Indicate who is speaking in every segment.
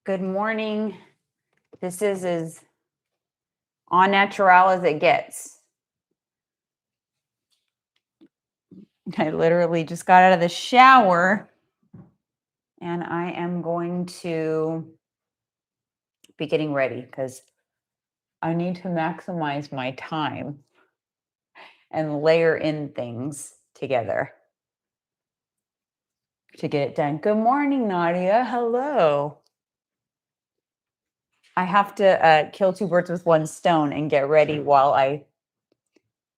Speaker 1: Good morning. This is as au natural as it gets. I literally just got out of the shower and I am going to be getting ready because I need to maximize my time and layer in things together to get it done. Good morning, Nadia. Hello. I have to kill two birds with one stone and get ready while I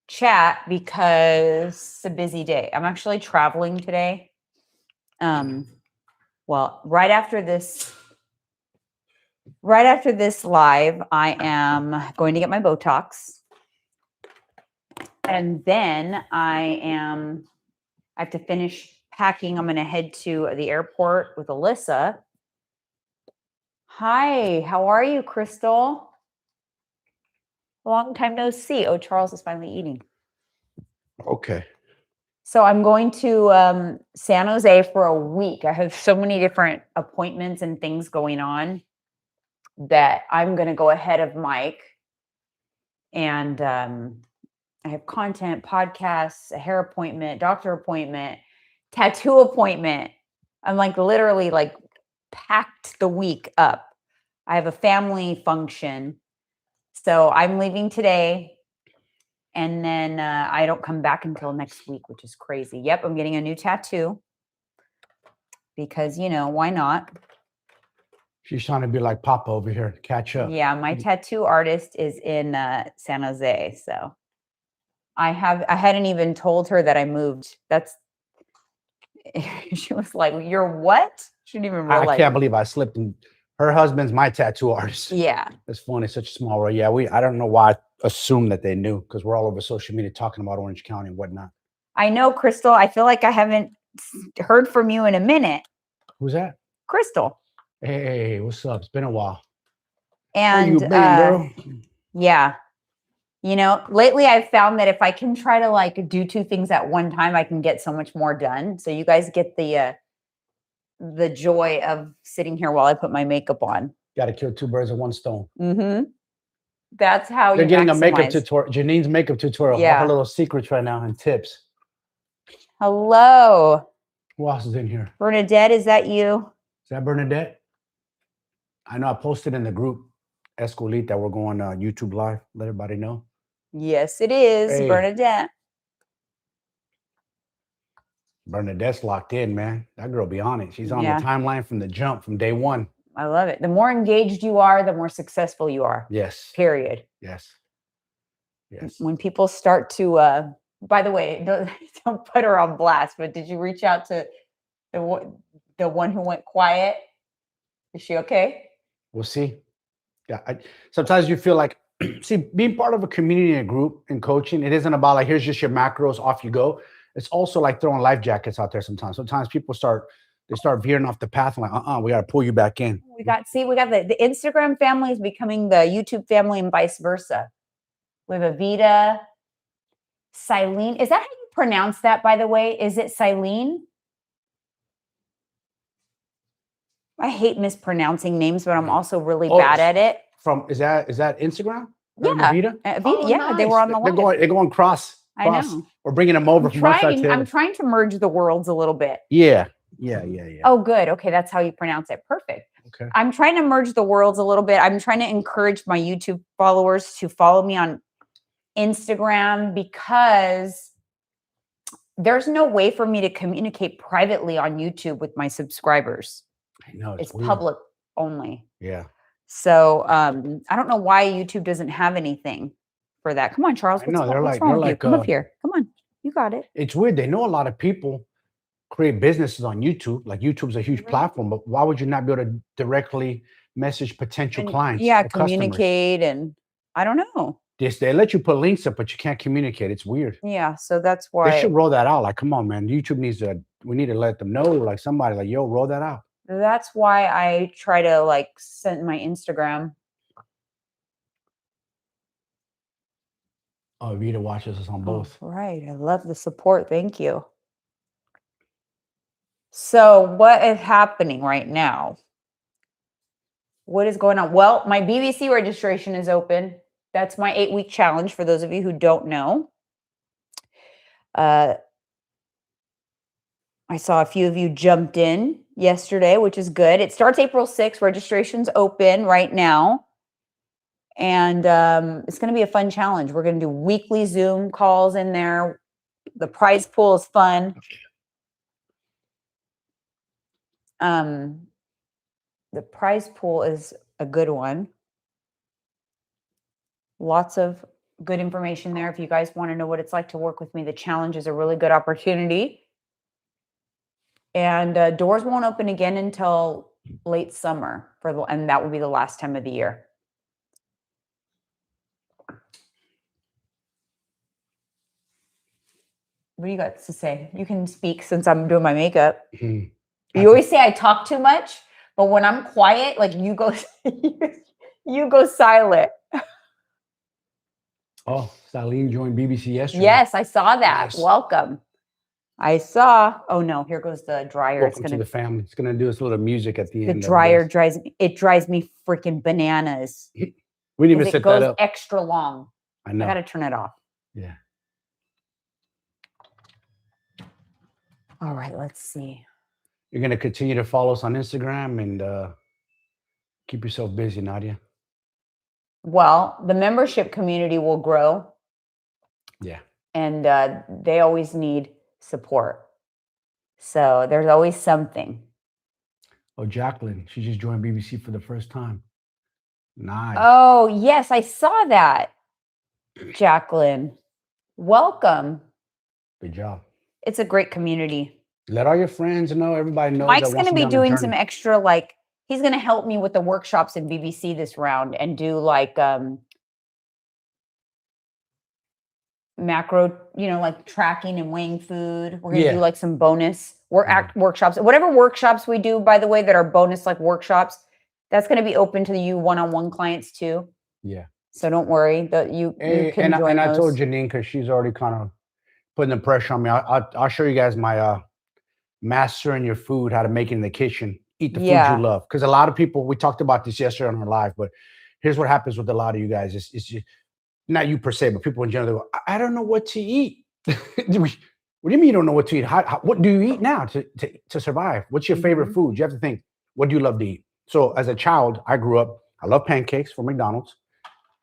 Speaker 1: chat because it's a busy day. I'm actually traveling today. Well, right after this live, I am going to get my Botox. And then I have to finish packing. I'm going to head to the airport with Alyssa. Hi, how are you, Crystal? Long time no see. Oh, Charles is finally eating.
Speaker 2: Okay.
Speaker 1: So I'm going to San Jose for a week. I have so many different appointments and things going on that I'm going to go ahead of Mike. And I have content, podcasts, a hair appointment, doctor appointment, tattoo appointment. I'm like literally like packed the week up. I have a family function. So I'm leaving today. And then I don't come back until next week, which is crazy. Yep, I'm getting a new tattoo because, why not?
Speaker 2: She's trying to be like Papa over here, catch up.
Speaker 1: Yeah, my tattoo artist is in San Jose. So I hadn't even told her that I moved. She was like, "You're what?" She didn't even realize.
Speaker 2: I can't believe I slipped. Her husband's my tattoo artist.
Speaker 1: Yeah.
Speaker 2: It's funny, such a small world. Yeah, I don't know why I assumed that they knew because we're all over social media talking about Orange County and whatnot.
Speaker 1: I know, Crystal. I feel like I haven't heard from you in a minute.
Speaker 2: Who's that?
Speaker 1: Crystal.
Speaker 2: Hey, what's up? It's been a while.
Speaker 1: And
Speaker 2: where you been, girl?
Speaker 1: Yeah. Lately I've found that if I can try to like do two things at one time, I can get so much more done. So you guys get the joy of sitting here while I put my makeup on.
Speaker 2: Got to kill two birds with one stone.
Speaker 1: Mm-hmm. That's how
Speaker 2: They're getting
Speaker 1: maximize.
Speaker 2: a makeup tutorial. Janine's makeup tutorial.
Speaker 1: Yeah.
Speaker 2: All her little secrets right now and tips.
Speaker 1: Hello.
Speaker 2: Who else is in here?
Speaker 1: Bernadette, is that you?
Speaker 2: Is that Bernadette? I know I posted in the group Escobars that we're going YouTube live. Let everybody know.
Speaker 1: Yes, it is. Hey. Bernadette.
Speaker 2: Bernadette's locked in, man. That girl be on it. She's on the timeline from the jump, from day one.
Speaker 1: I love it. The more engaged you are, the more successful you are.
Speaker 2: Yes.
Speaker 1: Period.
Speaker 2: Yes.
Speaker 1: When people start to, by the way, don't put her on blast, but did you reach out to the one who went quiet? Is she okay?
Speaker 2: We'll see. Yeah. Sometimes you feel like, see, being part of a community and a group and coaching, it isn't about like, here's just your macros, off you go. It's also like throwing life jackets out there sometimes. Sometimes people start veering off the path and like, we got to pull you back in.
Speaker 1: We got the Instagram family is becoming the YouTube family and vice versa. We have Avita, Silene. Is that how you pronounce that, by the way? Is it Silene? I hate mispronouncing names, but I'm also really bad at it.
Speaker 2: Is that Instagram?
Speaker 1: Yeah.
Speaker 2: Avita?
Speaker 1: Yeah, nice. They were on the
Speaker 2: live. They're going cross.
Speaker 1: I know.
Speaker 2: We're bringing them over from
Speaker 1: I'm trying to merge the worlds a little bit.
Speaker 2: Yeah.
Speaker 1: Oh, good. Okay, that's how you pronounce it. Perfect.
Speaker 2: Okay.
Speaker 1: I'm trying to merge the worlds a little bit. I'm trying to encourage my YouTube followers to follow me on Instagram because there's no way for me to communicate privately on YouTube with my subscribers.
Speaker 2: I know.
Speaker 1: It's public only.
Speaker 2: Yeah.
Speaker 1: So I don't know why YouTube doesn't have anything for that. Come on, Charles. What's wrong with you? Come up here. Come on. You got it.
Speaker 2: It's weird. They know a lot of people create businesses on YouTube. Like YouTube's a huge platform, but why would you not be able to directly message potential clients?
Speaker 1: Yeah, communicate and I don't know.
Speaker 2: Yes, they let you put links up, but you can't communicate. It's weird.
Speaker 1: Yeah, so that's why
Speaker 2: they should roll that out. Like, come on, man. YouTube we need to let them know, like somebody like, yo, roll that out.
Speaker 1: That's why I try to like send my Instagram.
Speaker 2: Oh, Vita watches us on both.
Speaker 1: Right. I love the support. Thank you. So what is happening right now? What is going on? Well, my BBC registration is open. That's my 8-week challenge for those of you who don't know. I saw a few of you jumped in yesterday, which is good. It starts April 6th. Registration's open right now. And it's going to be a fun challenge. We're going to do weekly Zoom calls in there. The prize pool is fun. The prize pool is a good one. Lots of good information there. If you guys want to know what it's like to work with me, the challenge is a really good opportunity. And doors won't open again until late summer, and that will be the last time of the year. What do you got to say? You can speak since I'm doing my makeup. You always say I talk too much, but when I'm quiet, like you go, you go silent.
Speaker 2: Oh, Saline joined BBC yesterday.
Speaker 1: Yes, I saw that.
Speaker 2: Nice.
Speaker 1: Welcome. I saw. Oh no, here goes the dryer.
Speaker 2: Welcome to the family. It's gonna do this little music at the end.
Speaker 1: The dryer drives me freaking bananas.
Speaker 2: We didn't even set that up.
Speaker 1: It goes extra long.
Speaker 2: I know.
Speaker 1: I gotta turn it off.
Speaker 2: Yeah.
Speaker 1: All right, let's see.
Speaker 2: You're gonna continue to follow us on Instagram and keep yourself busy, Nadia.
Speaker 1: Well, the membership community will grow.
Speaker 2: Yeah.
Speaker 1: And they always need support. So there's always something.
Speaker 2: Oh, Jacqueline, she just joined BBC for the first time. Nice.
Speaker 1: Oh, yes, I saw that. Jacqueline, welcome.
Speaker 2: Good job.
Speaker 1: It's a great community.
Speaker 2: Let all your friends know, everybody knows.
Speaker 1: Mike's going to be doing some extra, like, he's going to help me with the workshops in BBC this round and do like macro, like tracking and weighing food. We're going to do like some bonus workshops. Whatever workshops we do, by the way, that are bonus like workshops, that's going to be open to you one-on-one clients too.
Speaker 2: Yeah.
Speaker 1: So don't worry that you can join
Speaker 2: those. I told
Speaker 1: those.
Speaker 2: Jeanine, because she's already kind of putting the pressure on me. I'll show you guys my mastering your food, how to make it in the kitchen. Eat the food you love. Because a lot of people, we talked about this yesterday on our live, but here's what happens with a lot of you guys. It's just, not you per se, but people in general, they go, I don't know what to eat. What do you mean you don't know what to eat? What do you eat now to survive? What's your favorite food? You have to think, what do you love to eat? So as a child, I grew up, I love pancakes from McDonald's.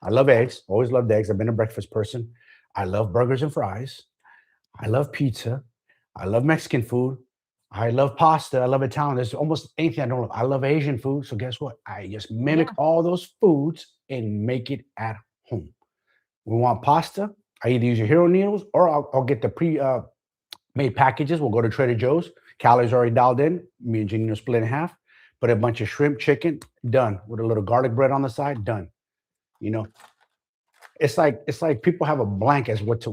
Speaker 2: I love eggs, always loved eggs. I've been a breakfast person. I love burgers and fries. I love pizza. I love Mexican food. I love pasta. I love Italian. There's almost anything I don't love. I love Asian food. So guess what? I just mimic all those foods and make it at home. We want pasta. I either use your hero needles or I'll get the pre-made packages. We'll go to Trader Joe's. Calories already dialed in. Me and Jeanine will split in half. Put a bunch of shrimp, chicken, done. With a little garlic bread on the side, done. It's like people have a blank as what to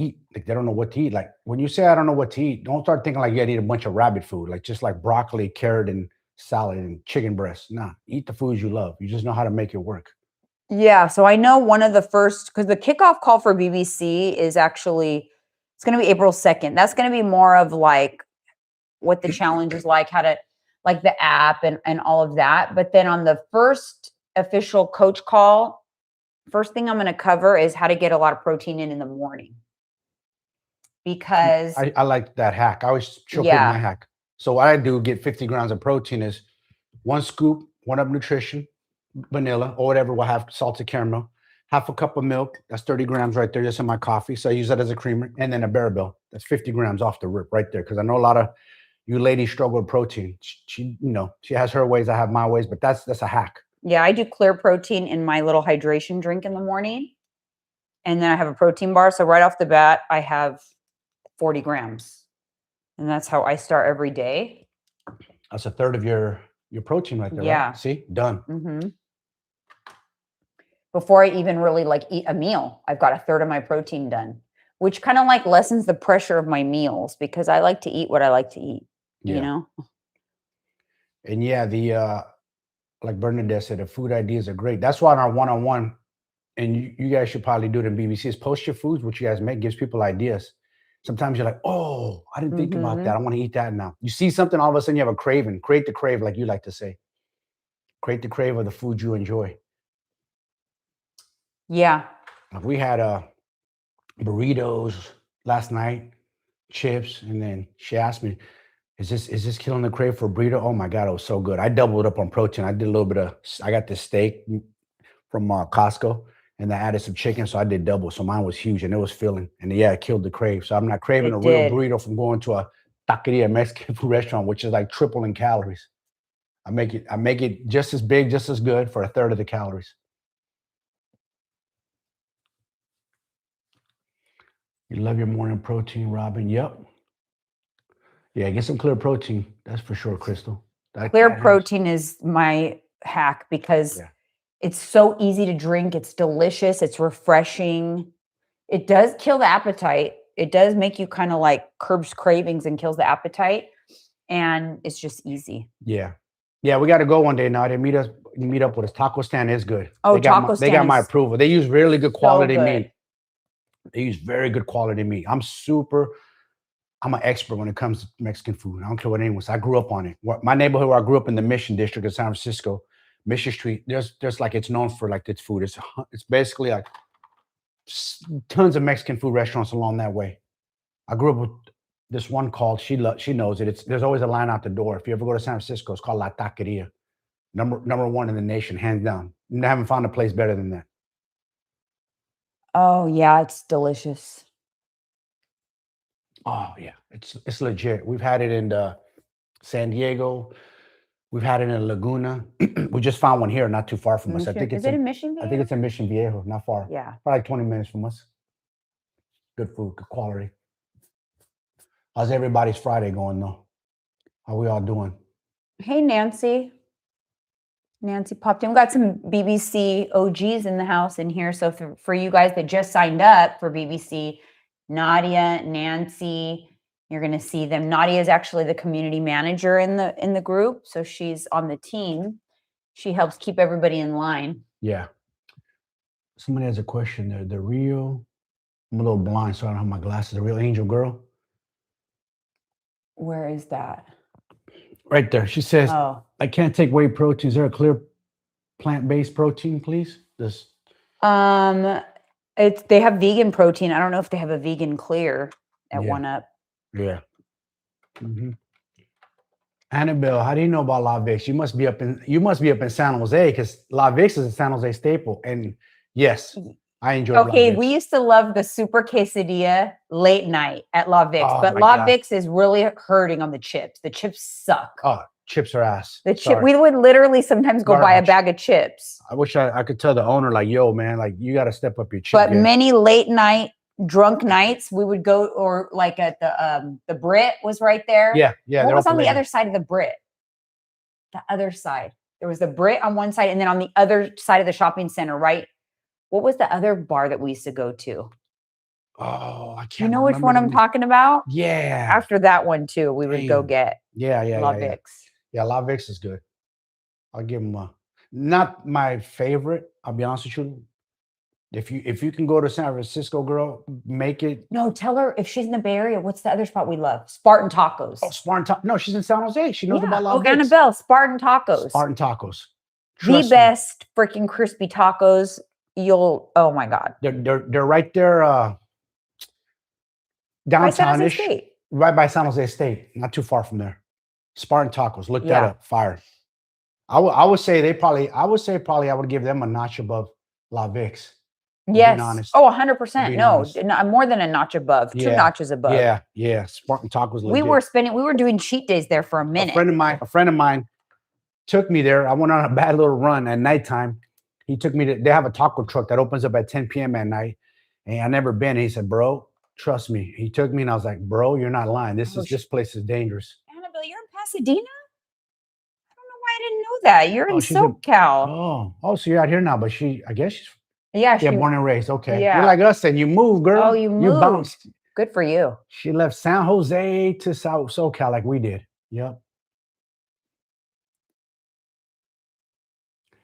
Speaker 2: eat. Like they don't know what to eat. Like when you say I don't know what to eat, don't start thinking like you gotta eat a bunch of rabbit food, like just like broccoli, carrot, and salad and chicken breast. Nah, eat the foods you love. You just know how to make it work.
Speaker 1: Yeah. So I know one of the first, because the kickoff call for BBC is actually, it's going to be April 2nd. That's going to be more of like what the challenge is like, how to, like the app and all of that. But then on the first official coach call, first thing I'm going to cover is how to get a lot of protein in the morning. Because
Speaker 2: I like that hack. I always show people my hack. So what I do, get 50 grams of protein, is 1 scoop, 1-up nutrition, vanilla, or whatever will have salted caramel, half a cup of milk. That's 30 grams right there, just in my coffee. So I use that as a creamer. And then a Barabel. That's 50 grams off the rip right there. Because I know a lot of you ladies struggle with protein. She has her ways, I have my ways, but that's a hack.
Speaker 1: Yeah, I do clear protein in my little hydration drink in the morning. And then I have a protein bar. So right off the bat, I have 40 grams. And that's how I start every day.
Speaker 2: That's a third of your protein right there.
Speaker 1: Yeah.
Speaker 2: Right? See, done.
Speaker 1: Mm-hmm. Before I even really like eat a meal, I've got a third of my protein done, which kind of like lessens the pressure of my meals because I like to eat what I like to eat, you know?
Speaker 2: And the, like Bernadette said, the food ideas are great. That's why in our one-on-one, and you guys should probably do it in BBC, is post your foods, what you guys make, gives people ideas. Sometimes you're like, oh, I didn't think about that. I want to eat that now. You see something, all of a sudden you have a craving. Create the crave, like you like to say. create the crave of the food you enjoy.
Speaker 1: Yeah.
Speaker 2: Like we had burritos last night, chips, and then she asked me, is this killing the crave for burrito? Oh my God, it was so good. I doubled up on protein. I did a little bit of, I got this steak from Costco, and I added some chicken, so I did double. So mine was huge, and it was filling. And yeah, it killed the crave. So I'm not craving a real burrito from going to a taqueria Mexican food restaurant, which is like triple in calories. I make it just as big, just as good for a third of the calories. You love your morning protein, Robin. Yep. Yeah, get some clear protein. That's for sure, Crystal.
Speaker 1: Clear protein is my hack because it's so easy to drink. It's delicious. It's refreshing. It does kill the appetite. It does make you kind of like curbs cravings and kills the appetite. And it's just easy.
Speaker 2: Yeah. Yeah, we got to go one day, Nadia. Meet up with us. Taco stand is good.
Speaker 1: Oh,
Speaker 2: they got my approval. They use really good quality meat. They use very good quality meat. I'm an expert when it comes to Mexican food. I don't care what anyone says. I grew up on it. My neighborhood where I grew up in the Mission District of San Francisco, Mission Street, there's like, it's known for like its food. It's basically like tons of Mexican food restaurants along that way. I grew up with this one called, she knows it. There's always a line out the door. If you ever go to San Francisco, it's called La Taqueria. Number one in the nation, hands down. I haven't found a place better than that.
Speaker 1: Oh yeah, it's delicious.
Speaker 2: Oh yeah, it's legit. We've had it in San Diego. We've had it in Laguna. We just found one here, not too far from us. I think it's
Speaker 1: in Mission Viejo?
Speaker 2: I think it's in Mission Viejo, not far.
Speaker 1: Yeah,
Speaker 2: probably 20 minutes from us. Good food, good quality. How's everybody's Friday going though? How we all doing?
Speaker 1: Hey, Nancy. Nancy popped in. We got some BBC OGs in the house in here. So for you guys that just signed up for BBC, Nadia, Nancy, you're going to see them. Nadia is actually the community manager in the group. So she's on the team. She helps keep everybody in line.
Speaker 2: Yeah. Somebody has a question there. The real, I'm a little blind, so I don't have my glasses. The real angel girl.
Speaker 1: Where is that?
Speaker 2: Right there. She says,
Speaker 1: oh.
Speaker 2: I can't take whey protein. Is there a clear plant-based protein, please?
Speaker 1: They have vegan protein. I don't know if they have a vegan clear at One Up.
Speaker 2: Yeah. Mm-hmm. Annabelle, how do you know about La Vix? You must be up in San Jose because La Vix is a San Jose staple. And yes, I enjoy
Speaker 1: Okay, we used to love the super quesadilla late night at La Vix, but La Vix is really hurting on the chips. The chips suck.
Speaker 2: Oh, chips are ass.
Speaker 1: We would literally sometimes go buy a bag of chips.
Speaker 2: I wish I could tell the owner, like, yo, man, like you got to step up your chip.
Speaker 1: But many late night drunk nights, we would go, or like at the Brit was right there.
Speaker 2: Yeah, yeah.
Speaker 1: What was on the other side of the Brit? The other side. There was the Brit on one side, and then on the other side of the shopping center, right? What was the other bar that we used to go to?
Speaker 2: Oh, I can't.
Speaker 1: You know which one I'm talking about?
Speaker 2: Yeah.
Speaker 1: After that one too, we would go get.
Speaker 2: Yeah.
Speaker 1: La Vix.
Speaker 2: Yeah, La Vix is good. I'll give them not my favorite. I'll be honest with you. If you can go to San Francisco, girl, make it.
Speaker 1: No, tell her if she's in the Bay Area. What's the other spot we love? Spartan Tacos.
Speaker 2: Oh, Spartan Tacos. No, she's in San Jose. She knows about La Vix.
Speaker 1: Annabelle, Spartan Tacos.
Speaker 2: Spartan Tacos.
Speaker 1: The best freaking crispy tacos. Oh my God.
Speaker 2: They're right there downtownish. Right by San Jose State. Not too far from there. Spartan Tacos. Look that up. Fire. I would say I would give them a notch above La Vix.
Speaker 1: Yes. Oh, 100%. No, more than a notch above. 2 notches above.
Speaker 2: Yeah. Spartan Tacos.
Speaker 1: We were doing cheat days there for a minute.
Speaker 2: A friend of mine took me there. I went on a bad little run at nighttime. He took me they have a taco truck that opens up at 10 p.m. at night. And I never been. And he said, bro, trust me. He took me and I was like, bro, you're not lying. This place is dangerous.
Speaker 1: Annabelle, you're in Pasadena? I don't know why I didn't know that. You're in SoCal.
Speaker 2: So you're out here now, but I guess she's born and raised. Okay.
Speaker 1: Yeah.
Speaker 2: You're like us and you moved, girl.
Speaker 1: Oh, you moved.
Speaker 2: You bounced.
Speaker 1: Good for you.
Speaker 2: She left San Jose to SoCal like we did. Yep.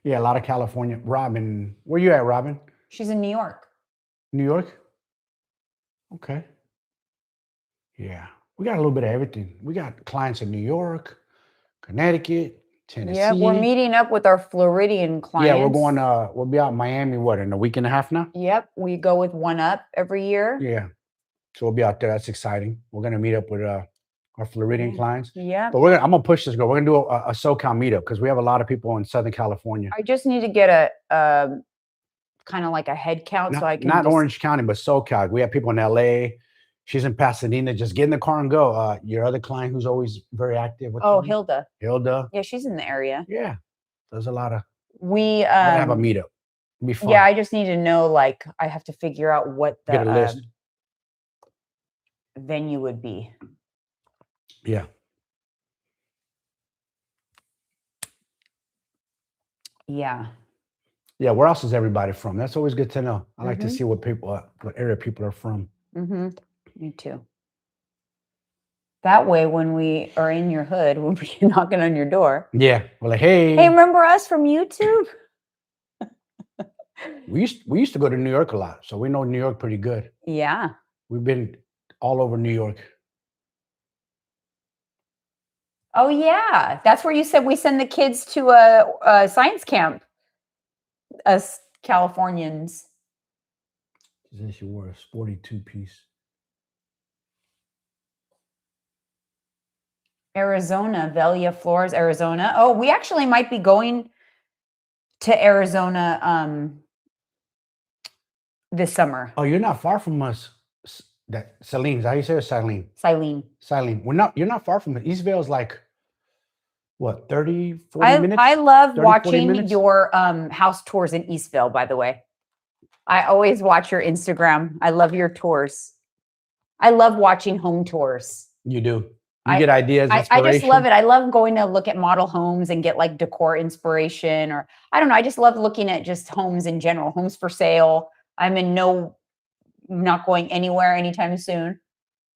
Speaker 2: Yeah, a lot of California. Robin, where you at, Robin?
Speaker 1: She's in New York.
Speaker 2: New York? Okay. Yeah. We got a little bit of everything. We got clients in New York, Connecticut, Tennessee.
Speaker 1: Yeah, we're meeting up with our Floridian clients.
Speaker 2: Yeah, we're going. We'll be out in Miami. What, in a week and a half now?
Speaker 1: Yep, we go with One Up every year.
Speaker 2: Yeah, so we'll be out there. That's exciting. We're gonna meet up with our Floridian clients.
Speaker 1: Yeah.
Speaker 2: But I'm gonna push this, girl. We're gonna do a SoCal meetup because we have a lot of people in Southern California.
Speaker 1: I just need to get a kind of like a head count so I can
Speaker 2: not Orange County, but SoCal. We have people in LA. She's in Pasadena. Just get in the car and go. Your other client who's always very active.
Speaker 1: Hilda.
Speaker 2: Hilda.
Speaker 1: Yeah, she's in the area.
Speaker 2: Yeah, there's a lot of.
Speaker 1: We
Speaker 2: have a meetup. It'll be fun.
Speaker 1: Yeah, I just need to know. Like, I have to figure out what
Speaker 2: Get a list.
Speaker 1: Venue would be.
Speaker 2: Yeah.
Speaker 1: Yeah.
Speaker 2: Yeah. Where else is everybody from? That's always good to know. I like to see what area people are from.
Speaker 1: Me too. That way, when we are in your hood, we'll be knocking on your door.
Speaker 2: Yeah. We're like, hey,
Speaker 1: remember us from YouTube?
Speaker 2: we used to go to New York a lot, so we know New York pretty good.
Speaker 1: Yeah.
Speaker 2: We've been all over New York.
Speaker 1: Oh yeah, that's where you said we send the kids to a science camp. Us Californians.
Speaker 2: Then she wore a sporty two-piece.
Speaker 1: Arizona, Velia Flores, Arizona. Oh, we actually might be going to Arizona this summer.
Speaker 2: Oh, you're not far from us. That Celine's, how you say it? Silene. You're not far from it. Eastvale is like, what, 30, 40 minutes?
Speaker 1: I love
Speaker 2: 30,
Speaker 1: watching your house tours in Eastvale, by the way. I always watch your Instagram. I love your tours. I love watching home tours.
Speaker 2: You do. You get ideas,
Speaker 1: I just love it. I love going to look at model homes and get like decor inspiration, or I don't know. I just love looking at just homes in general, homes for sale. I'm not going anywhere anytime soon,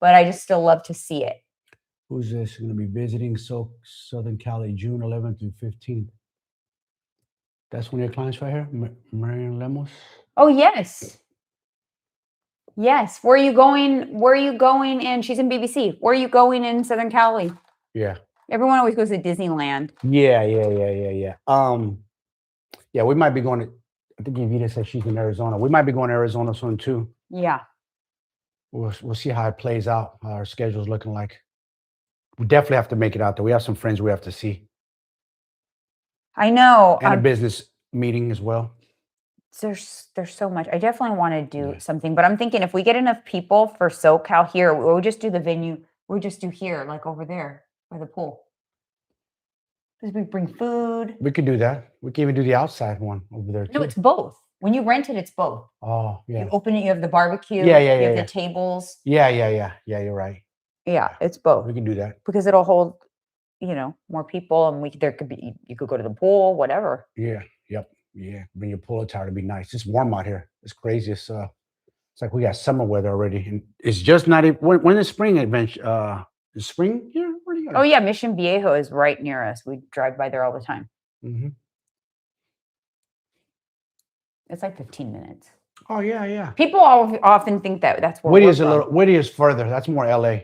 Speaker 1: but I just still love to see it.
Speaker 2: Who's this? Going to be visiting Southern Cali, June 11th through 15th. That's one of your clients right here, Marian Lemos.
Speaker 1: Oh, yes. Yes. Where are you going? And she's in BBC. Where are you going in Southern Cali?
Speaker 2: Yeah.
Speaker 1: Everyone always goes to Disneyland.
Speaker 2: Yeah. Yeah, we might be going to, I think Evita said she's in Arizona. We might be going to Arizona soon too.
Speaker 1: Yeah.
Speaker 2: We'll see how it plays out, how our schedule's looking like. We definitely have to make it out there. We have some friends we have to see.
Speaker 1: I know.
Speaker 2: And a business meeting as well.
Speaker 1: There's so much. I definitely want to do something, but I'm thinking if we get enough people for SoCal here, we'll just do the venue. We'll just do here, like over there by the pool. Because we bring food.
Speaker 2: We could do that. We can even do the outside one over there too.
Speaker 1: No, it's both. When you rent it, it's both.
Speaker 2: Oh, yeah.
Speaker 1: You open it, you have the barbecue.
Speaker 2: Yeah.
Speaker 1: You have the tables.
Speaker 2: Yeah, you're right.
Speaker 1: Yeah, it's both.
Speaker 2: We can do that.
Speaker 1: Because it'll hold, more people, and you could go to the pool, whatever.
Speaker 2: Yeah, yep. Yeah, bring your pull attire to be nice. It's warm out here. It's crazy. It's like we got summer weather already, and it's just not even. When is spring adventure? Is spring here? Where do you go?
Speaker 1: Oh yeah, Mission Viejo is right near us. We drive by there all the time.
Speaker 2: Mm-hmm.
Speaker 1: It's like 15 minutes.
Speaker 2: Oh yeah.
Speaker 1: People often think that's where
Speaker 2: Whitty is further. That's more LA.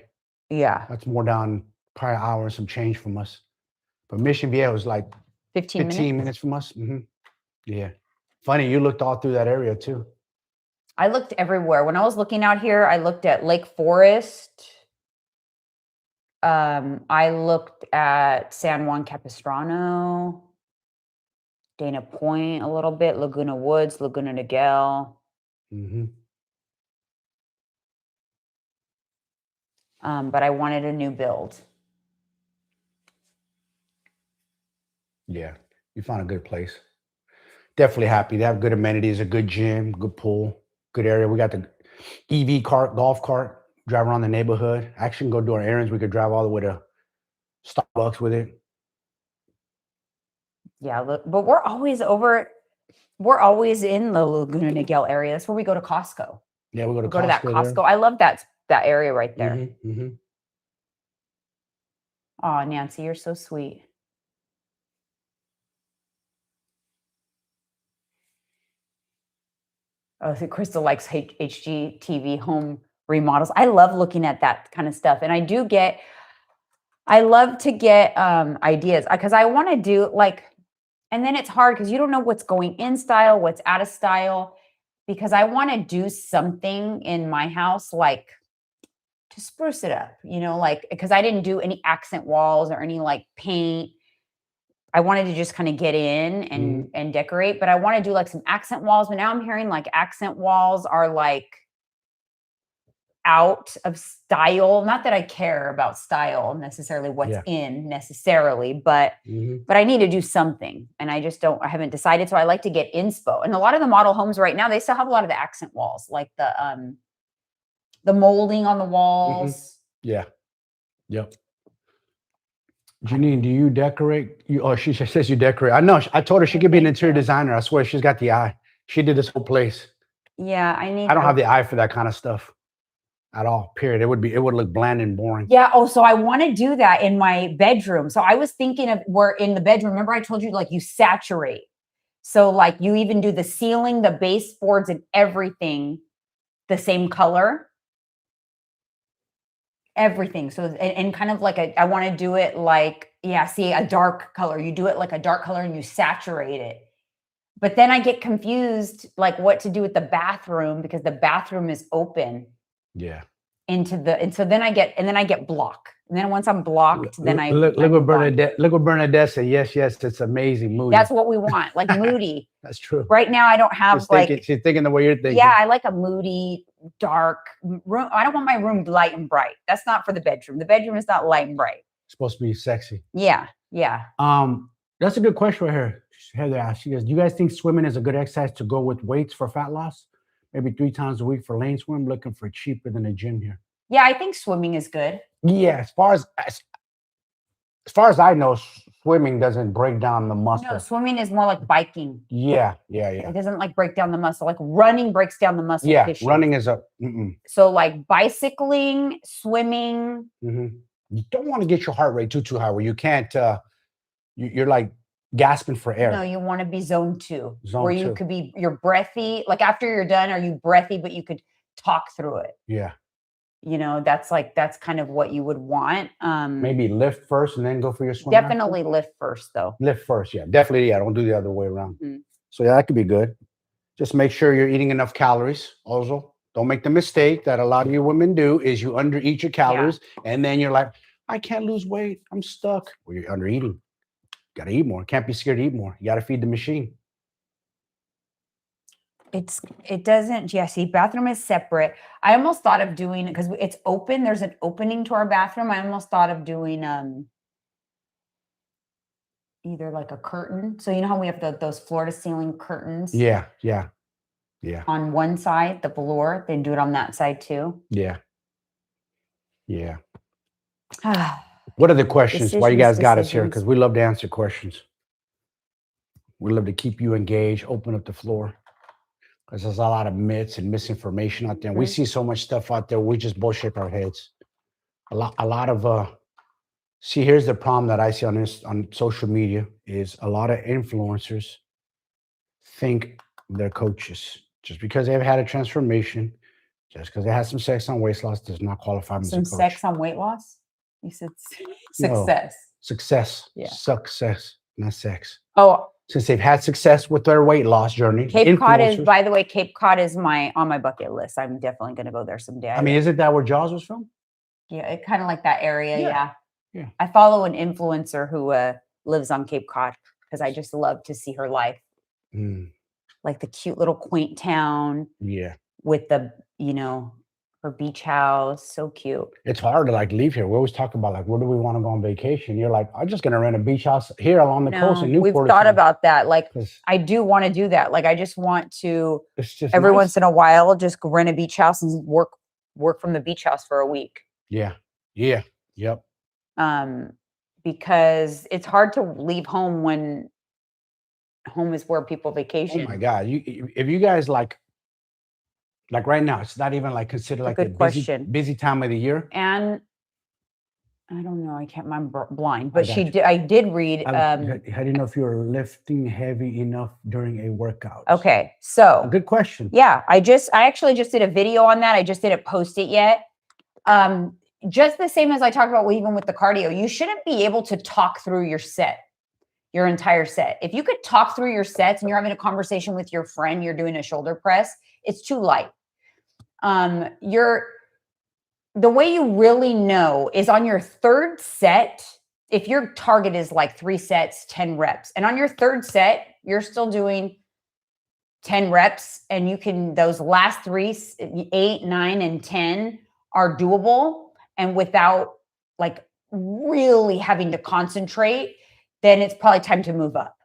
Speaker 1: Yeah,
Speaker 2: that's more down, probably an hour and some change from us. But Mission Viejo is like 15 minutes from us. Mm-hmm. Yeah. Funny, you looked all through that area too.
Speaker 1: I looked everywhere. When I was looking out here, I looked at Lake Forest. I looked at San Juan Capistrano, Dana Point a little bit, Laguna Woods, Laguna Niguel.
Speaker 2: Mm-hmm.
Speaker 1: But I wanted a new build.
Speaker 2: Yeah, you found a good place. Definitely happy. They have good amenities, a good gym, good pool, good area. We got the EV cart, golf cart, drive around the neighborhood. Actually, go do our errands. We could drive all the way to Starbucks with it.
Speaker 1: Yeah, but we're always in the Laguna Niguel area. That's where we go to Costco.
Speaker 2: Yeah, we go to
Speaker 1: that Costco. There. I love that area right there.
Speaker 2: Mm-hmm, mm-hmm.
Speaker 1: Oh, Nancy, you're so sweet. Oh, so Crystal likes HGTV home remodels. I love looking at that kind of stuff. And I do get I love to get ideas because I want to do like, and then it's hard because you don't know what's going in style, what's out of style, because I want to do something in my house, like to spruce it up, like, because I didn't do any accent walls or any like paint. I wanted to just kind of get in and decorate, but I want to do like some accent walls. But now I'm hearing like accent walls are like out of style. Not that I care about style necessarily, what's in necessarily, but I need to do something, and I haven't decided. So I like to get inspo, and a lot of the model homes right now, they still have a lot of the accent walls, like the molding on the walls.
Speaker 2: Yeah. Yep. Jeanine, do you decorate? She says you decorate. I know. I told her she could be an interior designer. I swear, she's got the eye. She did this whole place.
Speaker 1: Yeah,
Speaker 2: I don't have the eye for that kind of stuff at all. Period. It would look bland and boring.
Speaker 1: Yeah. Oh, so I want to do that in my bedroom. So I was thinking of where in the bedroom. Remember, I told you like you saturate. So like you even do the ceiling, the baseboards, and everything the same color. Everything. So, and kind of like I want to do it like, a dark color. You do it like a dark color and you saturate it. But then I get confused, like what to do with the bathroom, because the bathroom is open.
Speaker 2: Yeah.
Speaker 1: And so then I get block. And then once I'm blocked, then I
Speaker 2: look what Bernadette said. Yes, it's amazing. Moody.
Speaker 1: That's what we want, like moody.
Speaker 2: That's true.
Speaker 1: Right now, I don't have
Speaker 2: she's thinking the way you're thinking.
Speaker 1: Yeah, I like a moody, dark room. I don't want my room light and bright. That's not for the bedroom. The bedroom is not light and bright.
Speaker 2: It's supposed to be sexy.
Speaker 1: Yeah.
Speaker 2: That's a good question right here. Heather asked, she goes, do you guys think swimming is a good exercise to go with weights for fat loss? Maybe 3 times a week for lane swim, looking for cheaper than a gym here.
Speaker 1: Yeah, I think swimming is good.
Speaker 2: Yeah, as far as I know, swimming doesn't break down the muscle.
Speaker 1: No, swimming is more like biking.
Speaker 2: Yeah.
Speaker 1: It doesn't like break down the muscle. Like running breaks down the muscle.
Speaker 2: Yeah,
Speaker 1: tissue.
Speaker 2: running is
Speaker 1: So like bicycling, swimming.
Speaker 2: You don't want to get your heart rate too high where you can't. You're like gasping for air.
Speaker 1: No, you want to be zone 2, where you could be, you're breathy. Like after you're done, are you breathy, but you could talk through it.
Speaker 2: Yeah.
Speaker 1: That's kind of what you would want.
Speaker 2: Maybe lift first and then go for your swim.
Speaker 1: Definitely lift first, though.
Speaker 2: Lift first, yeah, definitely. Yeah, don't do the other way around. So yeah, that could be good. Just make sure you're eating enough calories. Also, don't make the mistake that a lot of you women do is you undereat your calories, and then you're like, I can't lose weight. I'm stuck. Well, you're under eating. Got to eat more. Can't be scared to eat more. You got to feed the machine.
Speaker 1: It doesn't, see, bathroom is separate. I almost thought of doing, because it's open, there's an opening to our bathroom. I almost thought of doing either like a curtain. So you know how we have those floor to ceiling curtains?
Speaker 2: Yeah.
Speaker 1: On one side, the velour, then do it on that side too.
Speaker 2: Yeah. What are the questions? Why you guys got us here? Because we love to answer questions. We love to keep you engaged, open up the floor. Because there's a lot of myths and misinformation out there. We see so much stuff out there. We just bullshit our heads. A lot of see, here's the problem that I see on social media is a lot of influencers think they're coaches. Just because they've had a transformation, just because they had some sex on weight loss does not qualify them as a coach.
Speaker 1: Some sex on weight loss? You said success.
Speaker 2: No, success.
Speaker 1: Yeah.
Speaker 2: Success, not sex.
Speaker 1: Oh.
Speaker 2: Since they've had success with their weight loss journey.
Speaker 1: Cape Cod is, by the way, Cape Cod is on my bucket list. I'm definitely going to go there someday.
Speaker 2: I mean, isn't that where Jaws was filmed?
Speaker 1: Yeah, it kind of like that area.
Speaker 2: Yeah.
Speaker 1: I follow an influencer who lives on Cape Cod because I just love to see her life. Like the cute little quaint town.
Speaker 2: Yeah.
Speaker 1: With the, her beach house. So cute.
Speaker 2: It's hard to like leave here. We always talk about like, where do we want to go on vacation? You're like, I'm just going to rent a beach house here along the coast in Newport.
Speaker 1: We've thought about that. Like, I do want to do that. Like, I just want to, every once in a while, just rent a beach house and work from the beach house for a week.
Speaker 2: Yeah. Yep.
Speaker 1: Because it's hard to leave home when home is where people vacation.
Speaker 2: Oh my God. If you guys like right now, it's not even like considered like a busy time of the year.
Speaker 1: And I don't know, I'm blind, but I did read.
Speaker 2: How do you know if you're lifting heavy enough during a workout?
Speaker 1: Okay. So
Speaker 2: good question.
Speaker 1: Yeah. I actually just did a video on that. I just didn't post it yet. just the same as I talked about even with the cardio, you shouldn't be able to talk through your entire set. If you could talk through your sets and you're having a conversation with your friend, you're doing a shoulder press, it's too light. The way you really know is on your third set, if your target is like 3 sets, 10 reps, and on your third set, you're still doing 10 reps, and you can, those last 3, 8, 9, and 10 are doable, and without like really having to concentrate, then it's probably time to move up.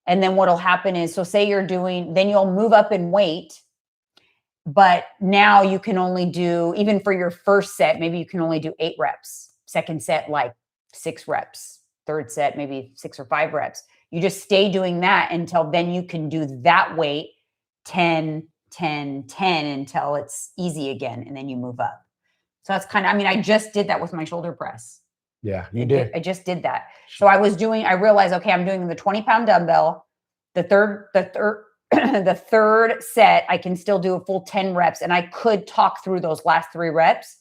Speaker 1: And then what'll happen is, so say you're doing, then you'll move up in weight, but now you can only do, even for your first set, maybe you can only do 8 reps. Second set, like 6 reps. Third set, maybe 6 or 5 reps. You just stay doing that until then you can do that weight 10, 10, 10 until it's easy again. And then you move up. So that's kind of, I mean, I just did that with my shoulder press.
Speaker 2: Yeah, you did.
Speaker 1: I just did that. So I realized, okay, I'm doing the 20-pound dumbbell. The third set, I can still do a full 10 reps, and I could talk through those last 3 reps.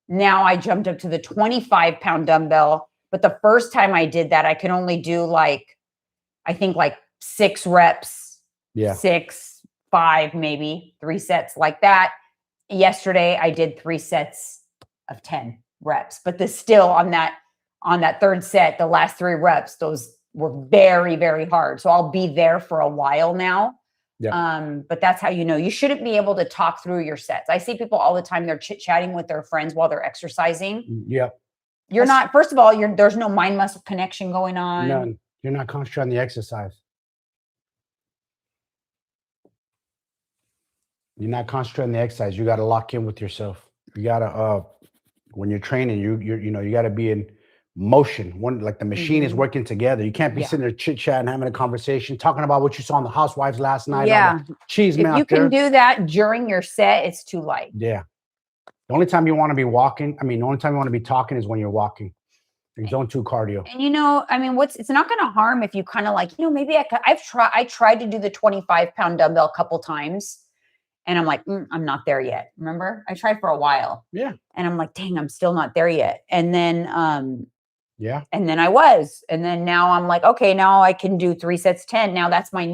Speaker 1: Now I jumped up to the 25-pound dumbbell, but the first time I did that, I could only do like 6 reps.
Speaker 2: Yeah.
Speaker 1: 6, 5, maybe 3 sets like that. Yesterday, I did 3 sets of 10 reps, but still on that third set, the last 3 reps, those were very, very hard. So I'll be there for a while now. Yeah. But that's how you know. You shouldn't be able to talk through your sets. I see people all the time, they're chit-chatting with their friends while they're exercising.
Speaker 2: Yeah.
Speaker 1: You're not, first of all, there's no mind-muscle connection going on.
Speaker 2: None. You're not concentrating on the exercise. You're not concentrating on the exercise. You got to lock in with yourself. You got to, when you're training, you got to be in motion. Like the machine is working together. You can't be sitting there chit-chatting, having a conversation, talking about what you saw on the Housewives last night.
Speaker 1: Yeah.
Speaker 2: Cheese man.
Speaker 1: If you can do that during your set, it's too light.
Speaker 2: Yeah. The only time you want to be walking, the only time you want to be talking is when you're walking. Don't do cardio.
Speaker 1: And it's not going to harm if you kind of like, maybe I tried to do the 25-pound dumbbell a couple times. And I'm like, I'm not there yet. Remember? I tried for a while.
Speaker 2: Yeah.
Speaker 1: And I'm like, dang, I'm still not there yet. And then,
Speaker 2: yeah.
Speaker 1: And then I was. And then now I'm like, okay, now I can do 3 sets, 10. Now that's what I'm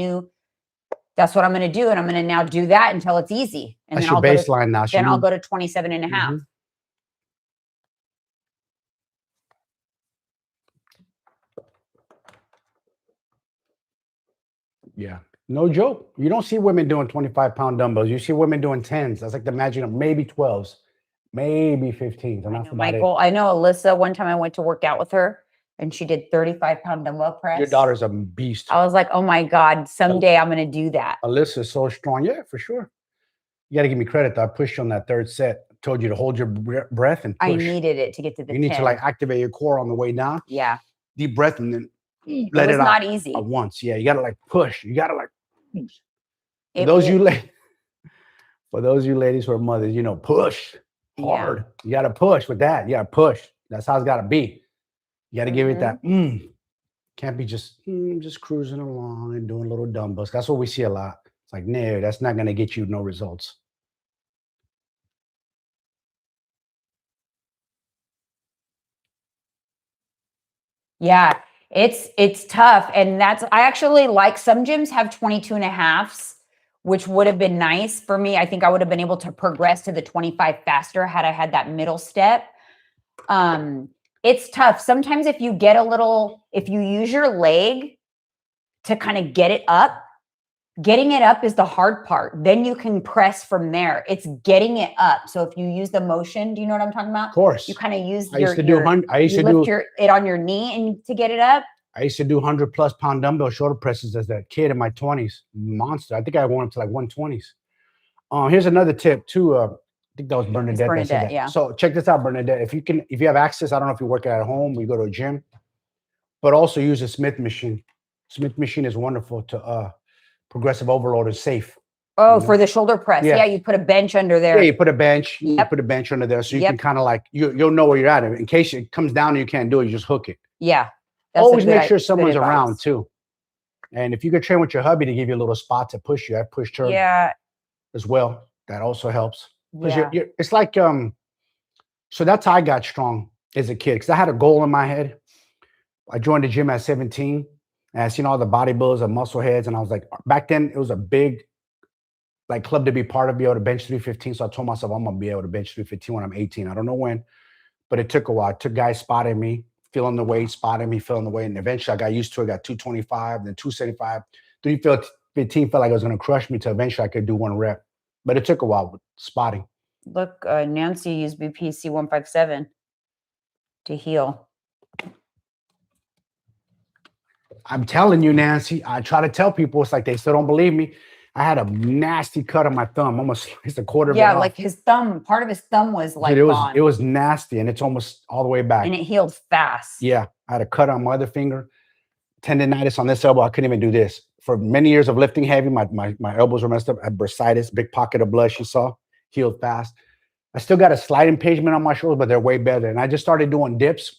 Speaker 1: going to do. And I'm going to now do that until it's easy. And
Speaker 2: that's
Speaker 1: then
Speaker 2: your baseline now.
Speaker 1: Then I'll go to 27 and a half. Mm-hmm.
Speaker 2: Yeah. No joke. You don't see women doing 25-pound dumbbells. You see women doing 10s. That's like the magic of maybe 12s, maybe 15s.
Speaker 1: I know Alyssa, one time I went to work out with her and she did 35-pound dumbbell press.
Speaker 2: Your daughter's a beast.
Speaker 1: I was like, oh my God, someday I'm going to do that.
Speaker 2: Alyssa's so strong. Yeah, for sure. You got to give me credit though. I pushed you on that third set. I told you to hold your breath and push.
Speaker 1: I needed it to get to the 10.
Speaker 2: You need to like activate your core on the way down.
Speaker 1: Yeah.
Speaker 2: Deep breath and then
Speaker 1: let it out. It's not easy.
Speaker 2: At once. Yeah. You got to like push. You got to like. For those you ladies who are mothers, push hard. Yeah. You got to push with that. You got to push. That's how it's got to be. You got to give it that. Can't be just cruising along and doing little dumbbells. That's what we see a lot. It's like, no, that's not going to get you no results.
Speaker 1: Yeah. It's tough. And I actually like some gyms have 22 and a halves, which would have been nice for me. I think I would have been able to progress to the 25 faster had I had that middle step. It's tough. Sometimes if you use your leg to kind of get it up, getting it up is the hard part. Then you can press from there. It's getting it up. So if you use the motion, do you know what I'm talking about?
Speaker 2: Of course.
Speaker 1: You kind of use
Speaker 2: it
Speaker 1: on your knee and to get it up.
Speaker 2: I used to do 100+ pound dumbbell shoulder presses as a kid in my 20s. Monster. I think I went up to like 120s. Here's another tip too. I think that was Bernadette.
Speaker 1: Bernadette, yeah.
Speaker 2: So check this out, Bernadette. If you have access, I don't know if you work at home or you go to a gym, but also use a Smith machine. Smith machine is wonderful to progressive overload is safe.
Speaker 1: Oh, for the shoulder press. Yeah, you put a bench under there.
Speaker 2: Yeah, you put a bench. Yep. You put a bench under there so you can kind of like you'll know where you're at. In case it comes down and you can't do it, you just hook it.
Speaker 1: Yeah.
Speaker 2: Always make sure someone's around too. And if you could train with your hubby to give you a little spot to push you, I pushed her as well. That also helps. Because it's like So that's how I got strong as a kid because I had a goal in my head. I joined the gym at 17 and I seen all the bodybuilders and muscle heads. And I was like, back then it was a big like club to be part of, be able to bench 315. So I told myself I'm gonna be able to bench 315 when I'm 18. I don't know when, but it took a while. It took guys spotting me, feeling the weight, spotting me, feeling the weight. And eventually I got used to it, got 225, then 275, 315 felt like it was gonna crush me till eventually I could do one rep. But it took a while with spotting.
Speaker 1: Look, Nancy used BPC 157 to heal.
Speaker 2: I'm telling you, Nancy, I try to tell people, it's like they still don't believe me. I had a nasty cut on my thumb, almost it's a quarter of it off.
Speaker 1: Like his thumb, part of his thumb was like
Speaker 2: Dude,
Speaker 1: gone.
Speaker 2: it was nasty and it's almost all the way back.
Speaker 1: And it healed fast.
Speaker 2: Yeah, I had a cut on my other finger, tendonitis on this elbow. I couldn't even do this. For many years of lifting heavy, my elbows were messed up. I had bursitis, big pocket of blood, you saw, healed fast. I still got a slight impingement on my shoulders, but they're way better. And I just started doing dips,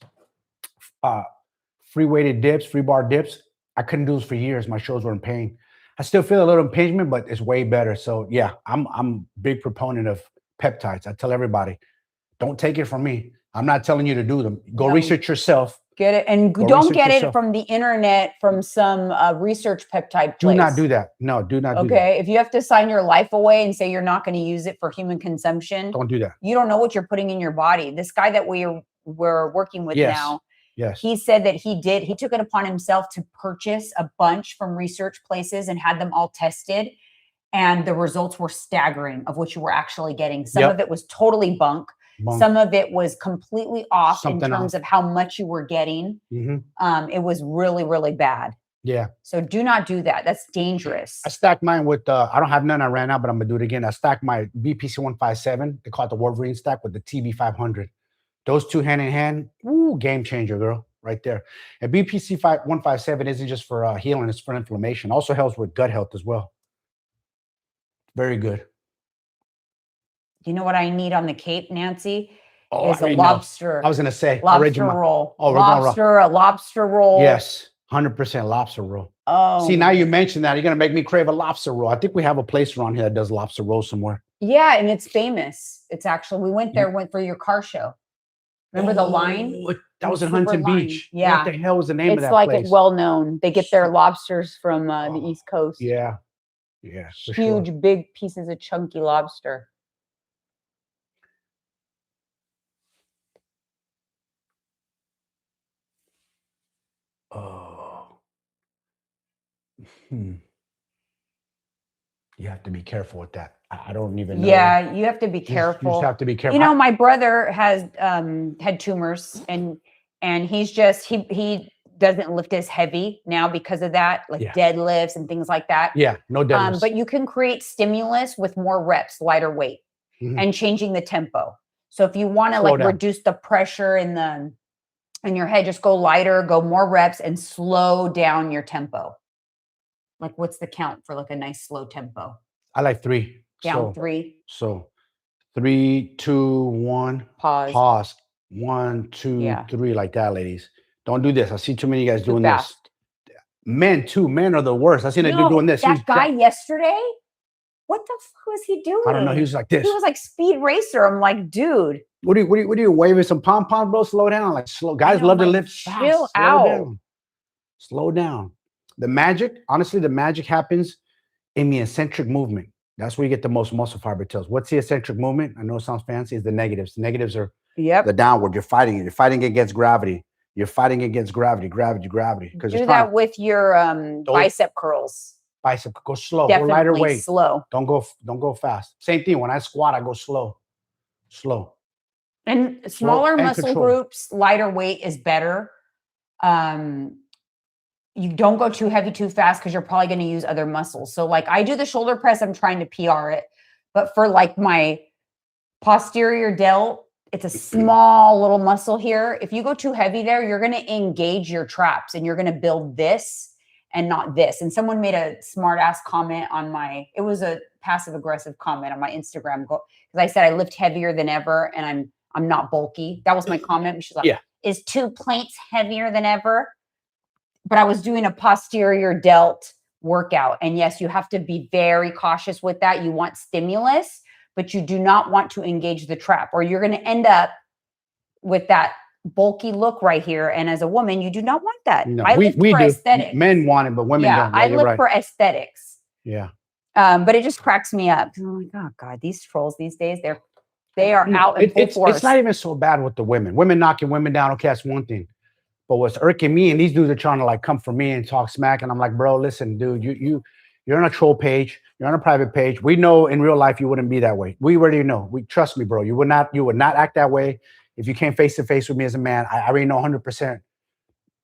Speaker 2: free weighted dips, free bar dips. I couldn't do this for years. My shoulders were in pain. I still feel a little impingement, but it's way better. So yeah, I'm a big proponent of peptides. I tell everybody, don't take it from me. I'm not telling you to do them. Go research yourself.
Speaker 1: Get it. And don't get it from the internet, from some research peptide place.
Speaker 2: Do not do that. No, do not do that.
Speaker 1: Okay. If you have to sign your life away and say you're not going to use it for human consumption,
Speaker 2: don't do that.
Speaker 1: You don't know what you're putting in your body. This guy that we're working with now,
Speaker 2: yes,
Speaker 1: he said that he took it upon himself to purchase a bunch from research places and had them all tested. And the results were staggering of what you were actually getting. Some of it was totally bunk. Some of it was completely off in terms of how much you were getting. Mm-hmm. It was really, really bad.
Speaker 2: Yeah.
Speaker 1: So do not do that. That's dangerous.
Speaker 2: I stacked mine with, I don't have none I ran out, but I'm going to do it again. I stacked my BPC 157. They call it the Wolverine stack with the TB 500. Those two hand in hand, game changer, girl, right there. And BPC 157 isn't just for healing, it's for inflammation. Also helps with gut health as well. Very good.
Speaker 1: You know what I need on the Cape, Nancy?
Speaker 2: Oh,
Speaker 1: is a lobster.
Speaker 2: I was going to say.
Speaker 1: Lobster roll.
Speaker 2: Oh,
Speaker 1: a lobster roll.
Speaker 2: Yes, 100% lobster roll. Oh. See, now you mentioned that. You're going to make me crave a lobster roll. I think we have a place around here that does lobster rolls somewhere.
Speaker 1: Yeah, and it's famous. It's actually, we went for your car show. Remember the line?
Speaker 2: That was in Huntington Beach.
Speaker 1: Yeah.
Speaker 2: What the hell was the name of that place?
Speaker 1: It's like well known. They get their lobsters from the East Coast.
Speaker 2: Yeah. Yeah.
Speaker 1: Huge, big pieces of chunky lobster.
Speaker 2: Oh. You have to be careful with that. I don't even know.
Speaker 1: Yeah, you have to be careful.
Speaker 2: You just have to be careful.
Speaker 1: You know, my brother has had tumors and he's just he doesn't lift as heavy now because of that, like deadlifts and things like that.
Speaker 2: Yeah, no deadlifts.
Speaker 1: But you can create stimulus with more reps, lighter weight, and changing the tempo. So if you want to reduce the pressure in your head, just go lighter, go more reps and slow down your tempo. Like what's the count for like a nice slow tempo?
Speaker 2: I like 3.
Speaker 1: Down 3.
Speaker 2: So 3, 2, 1. Pause. 1, 2, 3, like that, ladies. Don't do this. I see too many guys doing this. Men too. Men are the worst. I seen a dude doing this.
Speaker 1: That guy yesterday, what the fuck was he doing?
Speaker 2: I don't know. He was like this.
Speaker 1: He was like Speed Racer. I'm like, dude.
Speaker 2: What are you waving some pom-poms, bro? Slow down. Like slow. Guys love to lift fast.
Speaker 1: Chill out.
Speaker 2: Slow down. The magic happens in the eccentric movement. That's where you get the most muscle fiber tells. What's the eccentric movement? I know it sounds fancy. Is the negatives. The negatives are the downward. You're fighting it. You're fighting against gravity. You're fighting against gravity. Because
Speaker 1: do that with your bicep curls.
Speaker 2: Go slow.
Speaker 1: Definitely
Speaker 2: go lighter weight.
Speaker 1: Slow.
Speaker 2: Don't go fast. Same thing. When I squat, I go slow.
Speaker 1: And smaller muscle groups, lighter weight is better. You don't go too heavy too fast because you're probably going to use other muscles. So like I do the shoulder press, I'm trying to PR it. But for like my posterior delt, it's a small little muscle here. If you go too heavy there, you're going to engage your traps and you're going to build this and not this. And someone made a smart ass comment on it was a passive aggressive comment on my Instagram because I said I lift heavier than ever and I'm not bulky. That was my comment. She's like, is 2 plates heavier than ever? But I was doing a posterior delt workout. And yes, you have to be very cautious with that. You want stimulus, but you do not want to engage the trap or you're going to end up with that bulky look right here. And as a woman, you do not want that.
Speaker 2: No,
Speaker 1: I
Speaker 2: we
Speaker 1: live for
Speaker 2: do.
Speaker 1: aesthetics.
Speaker 2: Men want it, but women don't. Yeah,
Speaker 1: I
Speaker 2: you're
Speaker 1: live
Speaker 2: right.
Speaker 1: for aesthetics.
Speaker 2: Yeah.
Speaker 1: But it just cracks me up. I'm like, oh God, these trolls these days, they are out in full force.
Speaker 2: It's not even so bad with the women. Women knocking women down, okay, that's one thing. But what's irking me, and these dudes are trying to like come for me and talk smack, and I'm like, bro, listen, dude, you're on a troll page, you're on a private page. We know in real life you wouldn't be that way. We already know. We trust me, bro. You would not act that way if you came face to face with me as a man. I already know 100%.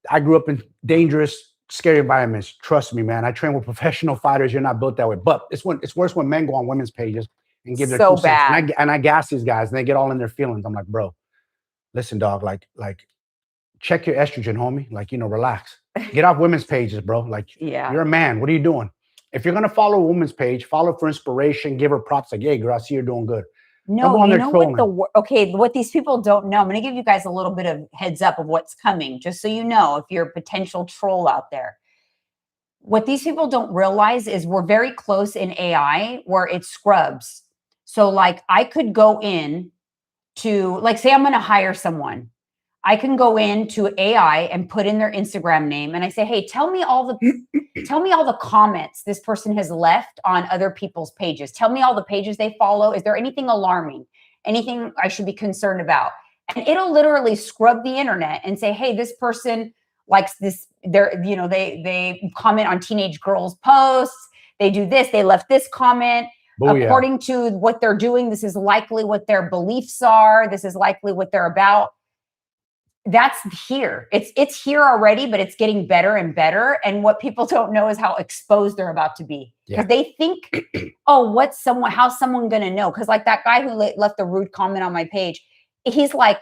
Speaker 2: I grew up in dangerous, scary environments. Trust me, man. I train with professional fighters. You're not built that way. But it's worse when men go on women's pages and give their 2 cents. And I gas these guys, and they get all in their feelings. I'm like, bro, listen, dog, like check your estrogen, homie. Like, relax. Get off women's pages, bro. Like, you're a man. What are you doing? If you're gonna follow a woman's page, follow for inspiration, give her props. Like, hey, girl, I see you're doing good.
Speaker 1: No, you know what what these people don't know. I'm going to give you guys a little bit of heads up of what's coming, just so you know, if you're a potential troll out there. What these people don't realize is we're very close in AI where it scrubs. So like I could go in to, like, say I'm going to hire someone. I can go into AI and put in their Instagram name, and I say, hey, tell me all the comments this person has left on other people's pages. Tell me all the pages they follow. Is there anything alarming? Anything I should be concerned about? And it'll literally scrub the internet and say, hey, this person likes this. They comment on teenage girls' posts. They do this. They left this comment. Booyah. According to what they're doing, this is likely what their beliefs are. This is likely what they're about. That's here. It's here already, but it's getting better and better. And what people don't know is how exposed they're about to be, because they think, oh, how's someone going to know? Because like that guy who left the rude comment on my page, he's like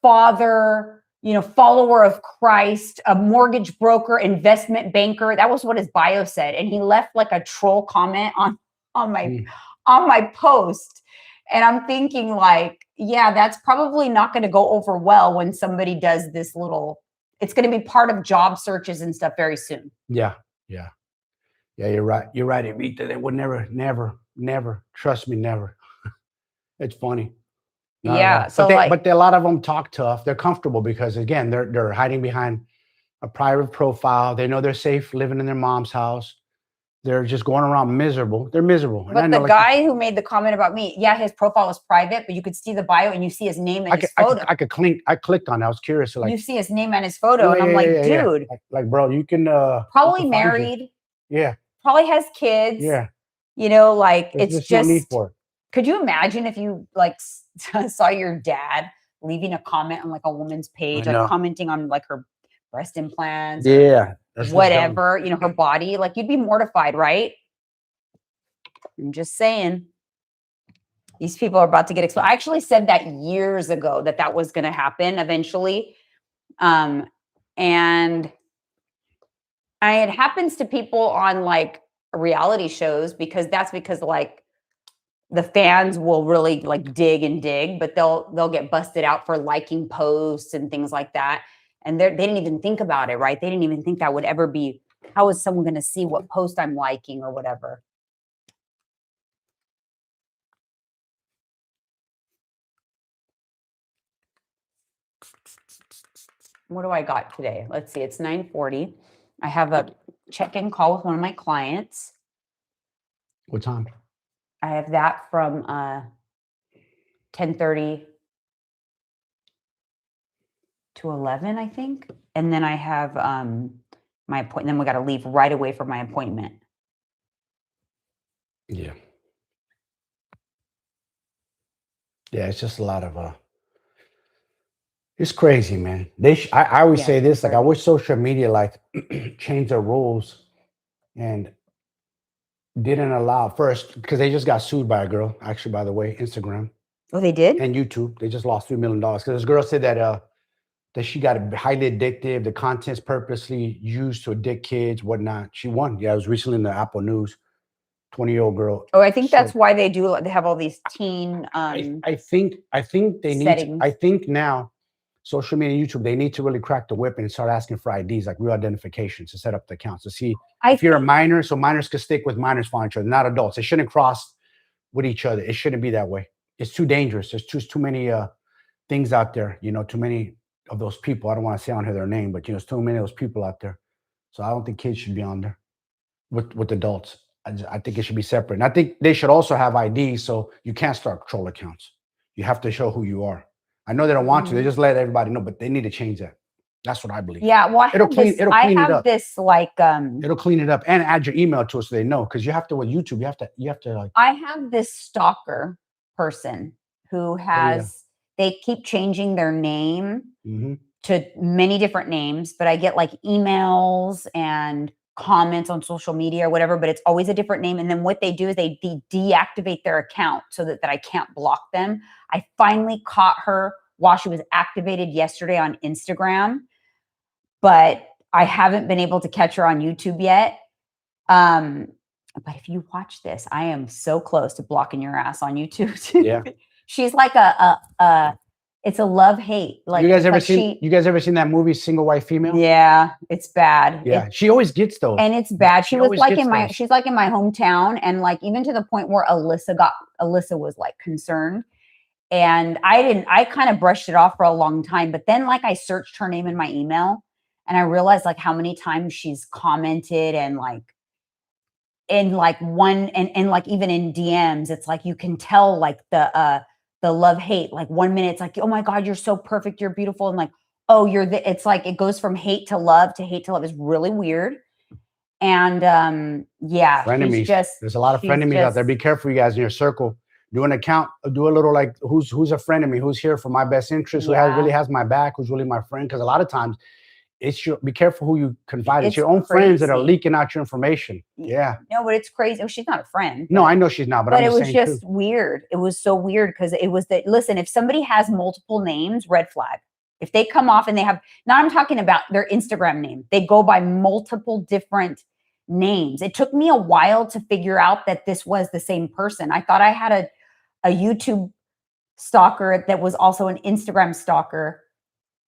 Speaker 1: father, follower of Christ, a mortgage broker, investment banker. That was what his bio said. And he left like a troll comment on my post. And I'm thinking like, yeah, that's probably not going to go over well when somebody does this it's going to be part of job searches and stuff very soon. Yeah.
Speaker 2: You're right. You're right, Evita. They would never, trust me, never. It's funny. But a lot of them talk tough. They're comfortable because, again, they're hiding behind a private profile. They know they're safe living in their mom's house. They're just going around miserable. They're miserable.
Speaker 1: But the guy who made the comment about me, his profile was private, but you could see the bio and you see his name and his photo.
Speaker 2: I clicked on it. I was curious.
Speaker 1: You see his name and his photo, and I'm like, dude.
Speaker 2: Like, bro, you can
Speaker 1: probably married.
Speaker 2: Yeah.
Speaker 1: Probably has kids.
Speaker 2: Yeah.
Speaker 1: It's just
Speaker 2: no need for it.
Speaker 1: Could you imagine if you like saw your dad leaving a comment on like a woman's page, like commenting on like her breast implants?
Speaker 2: Yeah.
Speaker 1: Whatever, her body, like you'd be mortified, right? I'm just saying, these people are about to get exposed. I actually said that years ago that was going to happen eventually. And it happens to people on like reality shows because like the fans will really like dig, but they'll get busted out for liking posts and things like that. And they didn't even think about it, right? They didn't even think that would ever be, how is someone going to see what post I'm liking or whatever? What do I got today? Let's see. It's 9:40. I have a check-in call with one of my clients.
Speaker 2: What time?
Speaker 1: I have that from 10:30 to 11, I think. And then I have my appointment. Then we got to leave right away for my appointment.
Speaker 2: Yeah. Yeah, it's just a lot of it's crazy, man. I always say this, like I wish social media like changed their rules and didn't allow first, because they just got sued by a girl, actually, by the way, Instagram.
Speaker 1: Oh, they did?
Speaker 2: And YouTube. They just lost $3 million because this girl said that she got highly addictive. The content's purposely used to addict kids, whatnot. She won. Yeah, it was recently in the Apple News. 20-year-old girl.
Speaker 1: Oh, I think that's why they have all these teen
Speaker 2: I think they need to, I think now social media and YouTube, they need to really crack the whip and start asking for IDs, like real identification, to set up the accounts to see if you're a minor, so minors can stick with minors for each other, not adults. They shouldn't cross with each other. It shouldn't be that way. It's too dangerous. There's too many things out there, too many of those people. I don't want to say on here their name, but there's too many of those people out there. So I don't think kids should be on there with adults. I think it should be separate. And I think they should also have IDs, so you can't start troll accounts. You have to show who you are. I know they don't want to. They just let everybody know, but they need to change that. That's what I believe.
Speaker 1: Yeah, well,
Speaker 2: it'll clean it up.
Speaker 1: It'll
Speaker 2: clean it up and add your email to it so they know, because you have to with YouTube. You have to like.
Speaker 1: I have this stalker person who has. They keep changing their name to many different names, but I get like emails and comments on social media or whatever, but it's always a different name. And then what they do is they deactivate their account so that I can't block them. I finally caught her while she was activated yesterday on Instagram, but I haven't been able to catch her on YouTube yet. But if you watch this, I am so close to blocking your ass on YouTube too.
Speaker 2: Yeah.
Speaker 1: She's like it's a love-hate. Like,
Speaker 2: you guys ever seen that movie Single White Female?
Speaker 1: Yeah, it's bad.
Speaker 2: Yeah, she always gets those.
Speaker 1: And it's bad. She's like in my hometown, and like even to the point where Alyssa was like concerned. And I kind of brushed it off for a long time, but then like I searched her name in my email and I realized like how many times she's commented and like in like one and like even in DMs, it's like you can tell like the love hate. Like 1 minute it's like, oh my God, you're so perfect, you're beautiful, and like, oh, it's like it goes from hate to love. It's really weird. And yeah,
Speaker 2: frenemies. There's a lot of frenemies out there. Be careful, you guys, in your circle. Do an account, do a little like who's a friend of me, who's here for my best interest, who really has my back, who's really my friend. Because a lot of times be careful who you confide. It's your own friends that are leaking out your information. Yeah.
Speaker 1: No, but it's crazy. Well, she's not a friend.
Speaker 2: No, I know she's not, but
Speaker 1: it was just weird. It was so weird because it was that, listen, if somebody has multiple names, red flag. If they come off and they have, now I'm talking about their Instagram name. They go by multiple different names. It took me a while to figure out that this was the same person. I thought I had a YouTube stalker that was also an Instagram stalker.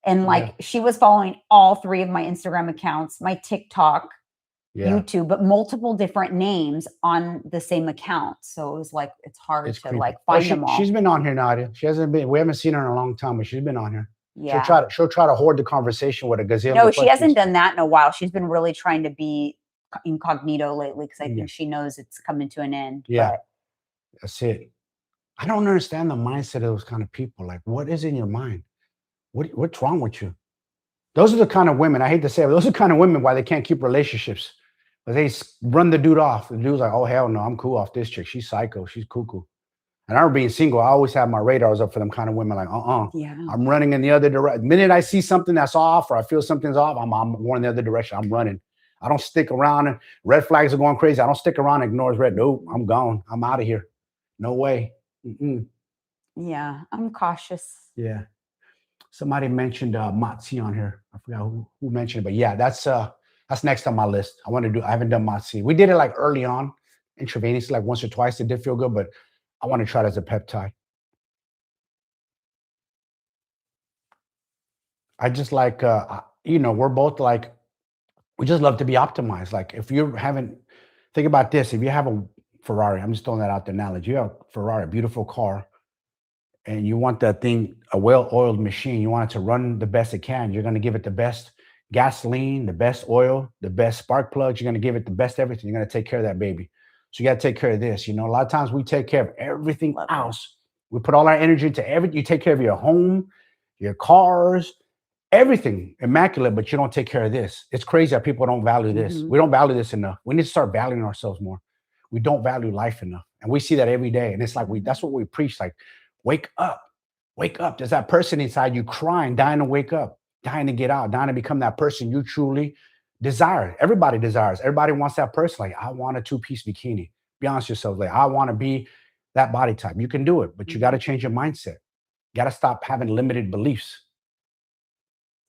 Speaker 1: And like she was following all three of my Instagram accounts, my TikTok, YouTube, but multiple different names on the same account. So it was like, it's hard to creepy. Like find them all.
Speaker 2: She's been on here, Nadia. We haven't seen her in a long time, but she's been on here.
Speaker 1: Yeah.
Speaker 2: She'll try to hoard the conversation with a gazillion.
Speaker 1: No, she hasn't done that in a while. She's been really trying to be incognito lately because I think she knows it's coming to an end.
Speaker 2: Yeah. But that's it. I don't understand the mindset of those kind of people. Like, what is in your mind? What's wrong with you? Those are the kind of women, I hate to say it, but those are the kind of women why they can't keep relationships. But they run the dude off. The dude's like, oh, hell no, I'm cool off this chick. She's psycho. She's cuckoo. And I remember being single, I always have my radars up for them kind of women. Like, I'm running in the other direction. The minute I see something that's off or I feel something's off, I'm going the other direction. I'm running. I don't stick around. And red flags are going crazy. I don't stick around and ignore red. Nope, I'm gone. I'm out of here. No way.
Speaker 1: Yeah, I'm cautious.
Speaker 2: Yeah. Somebody mentioned Matsi on here. I forgot who mentioned it, but yeah, that's next on my list. I haven't done Matsi. We did it like early on, intravenously, like once or twice. It did feel good, but I want to try it as a peptide. I just like, we're both like, we just love to be optimized. Like if think about this, if you have a Ferrari, I'm just throwing that out there now. Like you have a Ferrari, a beautiful car, and you want that thing, a well-oiled machine, you want it to run the best it can. You're going to give it the best gasoline, the best oil, the best spark plugs. You're going to give it the best everything. You're going to take care of that baby. So you got to take care of this. A lot of times we take care of everything else. We put all our energy into everything. You take care of your home, your cars, everything immaculate, but you don't take care of this. It's crazy how people don't value this. We don't value this enough. We need to start valuing ourselves more. We don't value life enough. And we see that every day. And it's like, that's what we preach. Like, wake up. There's that person inside you crying, dying to wake up, dying to get out, dying to become that person you truly desire. Everybody desires. Everybody wants that person. Like, I want a 2-piece bikini. Be honest with yourself. Like, I want to be that body type. You can do it, but you got to change your mindset. You got to stop having limited beliefs.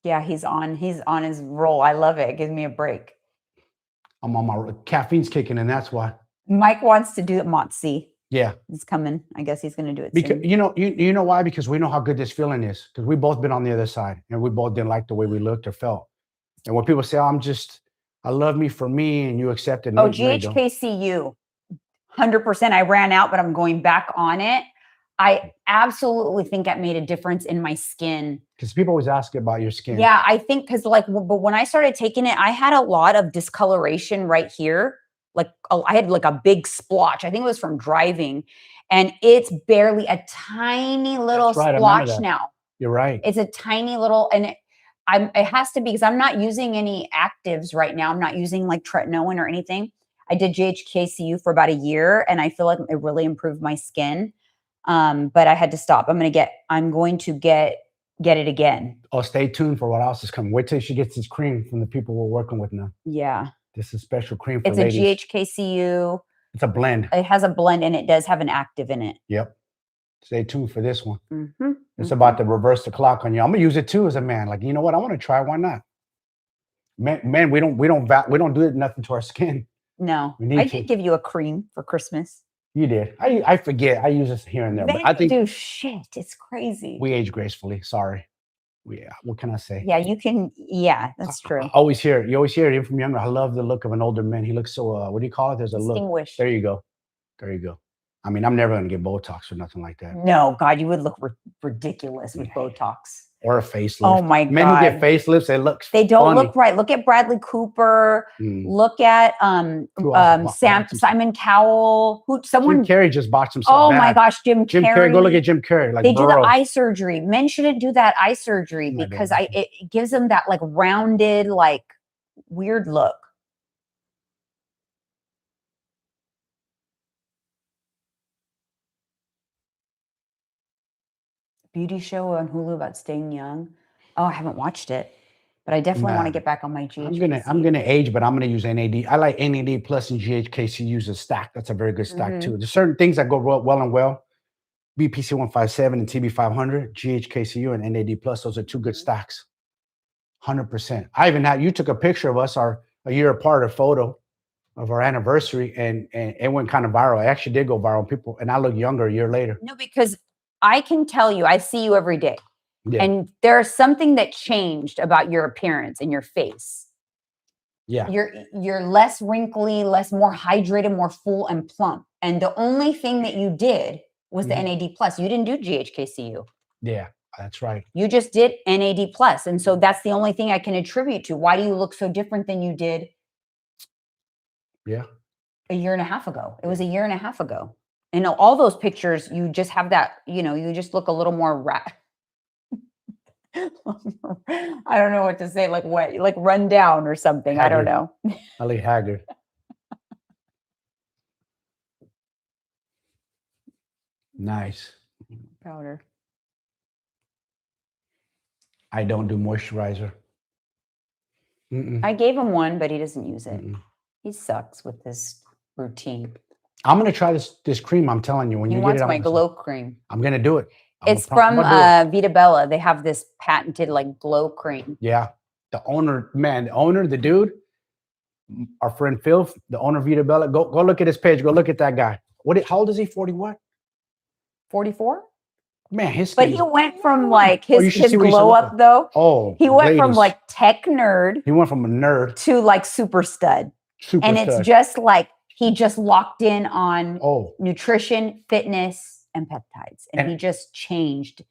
Speaker 1: Yeah, he's on his roll. I love it. It gives me a break.
Speaker 2: I'm on my caffeine's kicking in. That's why.
Speaker 1: Mike wants to do it. Motzi.
Speaker 2: Yeah.
Speaker 1: It's coming. I guess he's going to do it
Speaker 2: because
Speaker 1: soon.
Speaker 2: You know why? Because we know how good this feeling is. Because we've both been on the other side and we both didn't like the way we looked or felt. And when people say, I love me for me and you accept it.
Speaker 1: GHKCU, 100%. I ran out, but I'm going back on it. I absolutely think it made a difference in my skin.
Speaker 2: Because people always ask about your skin.
Speaker 1: Yeah, I think because like, but when I started taking it, I had a lot of discoloration right here. Like I had like a big splotch. I think it was from driving, and it's barely a tiny little splotch now.
Speaker 2: You're right.
Speaker 1: It's a tiny little, and it has to be because I'm not using any actives right now. I'm not using like tretinoin or anything. I did GHKCU for about a year, and I feel like it really improved my skin. But I had to stop. I'm going to get it again.
Speaker 2: Oh, stay tuned for what else is coming. Wait till she gets this cream from the people we're working with now.
Speaker 1: Yeah.
Speaker 2: This is special cream for
Speaker 1: ladies.
Speaker 2: It's
Speaker 1: a GHKCU.
Speaker 2: It's a blend.
Speaker 1: It has a blend, and it does have an active in it.
Speaker 2: Yep. Stay tuned for this one. It's about to reverse the clock on you. I'm gonna use it too as a man. Like, you know what? I want to try. Why not? Men, we don't do nothing to our skin.
Speaker 1: No, I did give you a cream for Christmas.
Speaker 2: You did. I forget. I use this here and there, but I think
Speaker 1: do shit. It's crazy.
Speaker 2: We age gracefully. Sorry. Yeah. What can I say?
Speaker 1: Yeah, you can. Yeah, that's true.
Speaker 2: You always hear it even from younger. I love the look of an older man. He looks so. What do you call it? There's a look. There you go. There you go. I mean, I'm never gonna get Botox or nothing like that.
Speaker 1: No, God, you would look ridiculous with Botox.
Speaker 2: Or a facelift.
Speaker 1: Oh my God.
Speaker 2: Men who get facelifts, they
Speaker 1: don't look right. Look at Bradley Cooper. Look at Simon Cowell.
Speaker 2: Jim Carrey just botched himself.
Speaker 1: Oh my gosh, Jim Carrey.
Speaker 2: Go look at Jim Carrey. Like
Speaker 1: they do the eye surgery. Men shouldn't do that eye surgery because it gives them that like rounded, like weird look. Beauty show on Hulu about staying young. Oh, I haven't watched it, but I definitely want to get back on my GHKCU.
Speaker 2: I'm gonna age, but I'm gonna use NAD. I like NAD plus and GHKCU as a stack. That's a very good stack too. There's certain things that go well. BPC 157 and TB 500, GHKCU and NAD plus. Those are two good stacks. 100%. I even had you took a picture of us a year apart, a photo of our anniversary, and it went kind of viral. It actually did go viral. People and I look younger a year later.
Speaker 1: No, because I can tell you, I see you every day. Yeah. And there's something that changed about your appearance and your face.
Speaker 2: Yeah.
Speaker 1: You're less wrinkly, more hydrated, more full and plump. And the only thing that you did was the NAD plus. You didn't do GHKCU.
Speaker 2: Yeah, that's right.
Speaker 1: You just did NAD plus. And so that's the only thing I can attribute to. Why do you look so different than you did?
Speaker 2: Yeah.
Speaker 1: A year and a half ago. It was a year and a half ago. And all those pictures, you just have that, you just look a little more I don't know what to say, like what, like run down or something. Haggard. I don't know.
Speaker 2: Ali Haggard. Nice.
Speaker 1: Powder.
Speaker 2: I don't do moisturizer.
Speaker 1: I gave him one, but he doesn't use it. He sucks with this routine.
Speaker 2: I'm gonna try this cream. I'm telling you, when you get it,
Speaker 1: my glow cream.
Speaker 2: I'm gonna do it.
Speaker 1: It's from Vita Bella. They have this patented like glow cream.
Speaker 2: Yeah, the owner, the dude, our friend Phil, the owner of Vita Bella. Go look at his page. Go look at that guy. How old is he? 40 what?
Speaker 1: 44.
Speaker 2: Man, his skin.
Speaker 1: But he went from like his glow up though.
Speaker 2: Oh,
Speaker 1: he went from like tech nerd.
Speaker 2: He went from a nerd
Speaker 1: to like super stud. It's just like he just locked in on nutrition, fitness, and peptides. And he just changed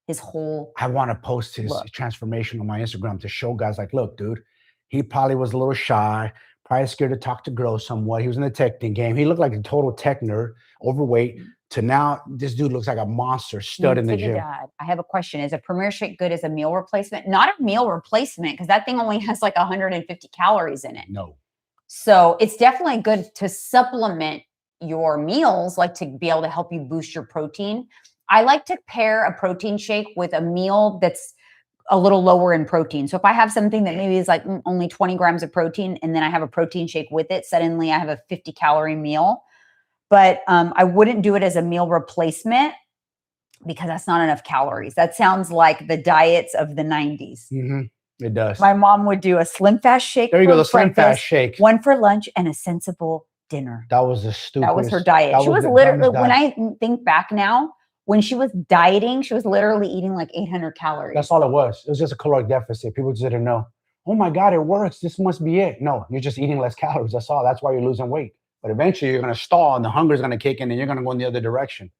Speaker 1: his whole
Speaker 2: I want to post his transformation on my Instagram to show guys like, look, dude, he probably was a little shy, probably scared to talk to girls somewhat. He was in the tech game. He looked like a total tech nerd, overweight, to now this dude looks like a monster stud in the gym.
Speaker 1: I have a question. Is a Premier Shake good as a meal replacement? Not a meal replacement, because that thing only has like 150 calories in it.
Speaker 2: No.
Speaker 1: So it's definitely good to supplement your meals, like to be able to help you boost your protein. I like to pair a protein shake with a meal that's a little lower in protein. So if I have something that maybe is like only 20 grams of protein, and then I have a protein shake with it, suddenly I have a 50 calorie meal. But I wouldn't do it as a meal replacement because that's not enough calories. That sounds like the diets of the 90s.
Speaker 2: It does.
Speaker 1: My mom would do a Slim Fast shake.
Speaker 2: There you go, the Slim Fast shake.
Speaker 1: One for lunch and a sensible dinner.
Speaker 2: That was the stupidest.
Speaker 1: That was her diet. She was literally, when I think back now, when she was dieting, she was literally eating like 800 calories.
Speaker 2: That's all it was. It was just a caloric deficit. People just didn't know. Oh my God, it works. This must be it. No, you're just eating less calories. That's all. That's why you're losing weight. But eventually you're going to stall and the hunger is going to kick in and you're going to go in the other direction.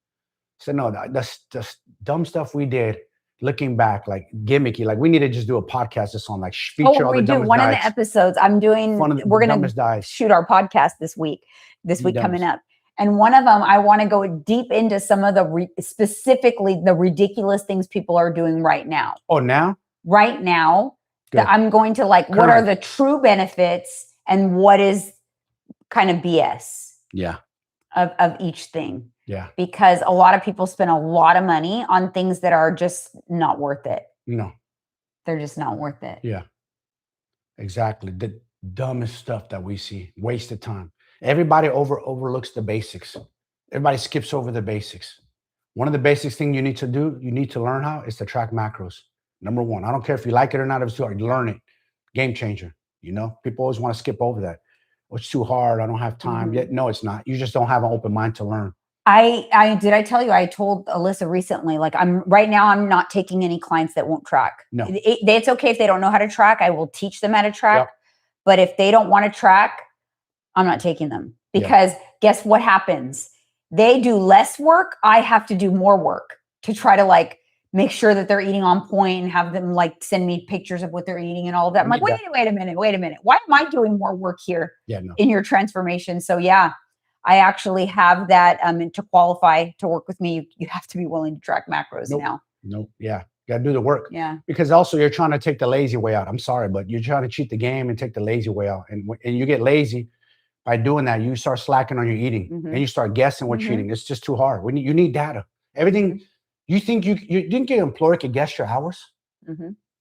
Speaker 2: So no, that's just dumb stuff we did. Looking back, like gimmicky, like we need to just do a podcast this on, like feature all the dumbest
Speaker 1: one
Speaker 2: diets.
Speaker 1: of the episodes I'm doing. We're gonna shoot our podcast this week coming up, and one of them I want to go deep into some of the specifically the ridiculous things people are doing right now.
Speaker 2: Oh, now?
Speaker 1: Right now, that I'm going to like. What are the true benefits and what is kind of BS?
Speaker 2: Yeah.
Speaker 1: Of each thing.
Speaker 2: Yeah.
Speaker 1: Because a lot of people spend a lot of money on things that are just not worth it.
Speaker 2: No.
Speaker 1: They're just not worth it.
Speaker 2: Yeah. Exactly. The dumbest stuff that we see. Wasted time. Everybody overlooks the basics. Everybody skips over the basics. One of the basics things you need to do, you need to learn how, is to track macros. Number one. I don't care if you like it or not, if it's too hard. Learn it. Game changer. You know, people always want to skip over that. Oh, it's too hard. I don't have time. Yet no, it's not. You just don't have an open mind to learn.
Speaker 1: I tell you, I told Alyssa recently, like I'm not taking any clients that won't track.
Speaker 2: No.
Speaker 1: It's okay if they don't know how to track. I will teach them how to track.
Speaker 2: Yep.
Speaker 1: But if they don't want to track, I'm not taking them, because guess what happens? They do less work. I have to do more work to try to like make sure that they're eating on point and have them like send me pictures of what they're eating and all of that. I'm like, wait a minute. Why am I doing more work here in your transformation? So yeah, I actually have that. And to qualify to work with me, you have to be willing to track macros now.
Speaker 2: Nope. Yeah. You got to do the work.
Speaker 1: Yeah.
Speaker 2: Because also you're trying to take the lazy way out. I'm sorry, but you're trying to cheat the game and take the lazy way out. And you get lazy by doing that. You start slacking on your eating and you start guessing what you're eating. It's just too hard. You need data. Everything. You think you think your employer could guess your hours?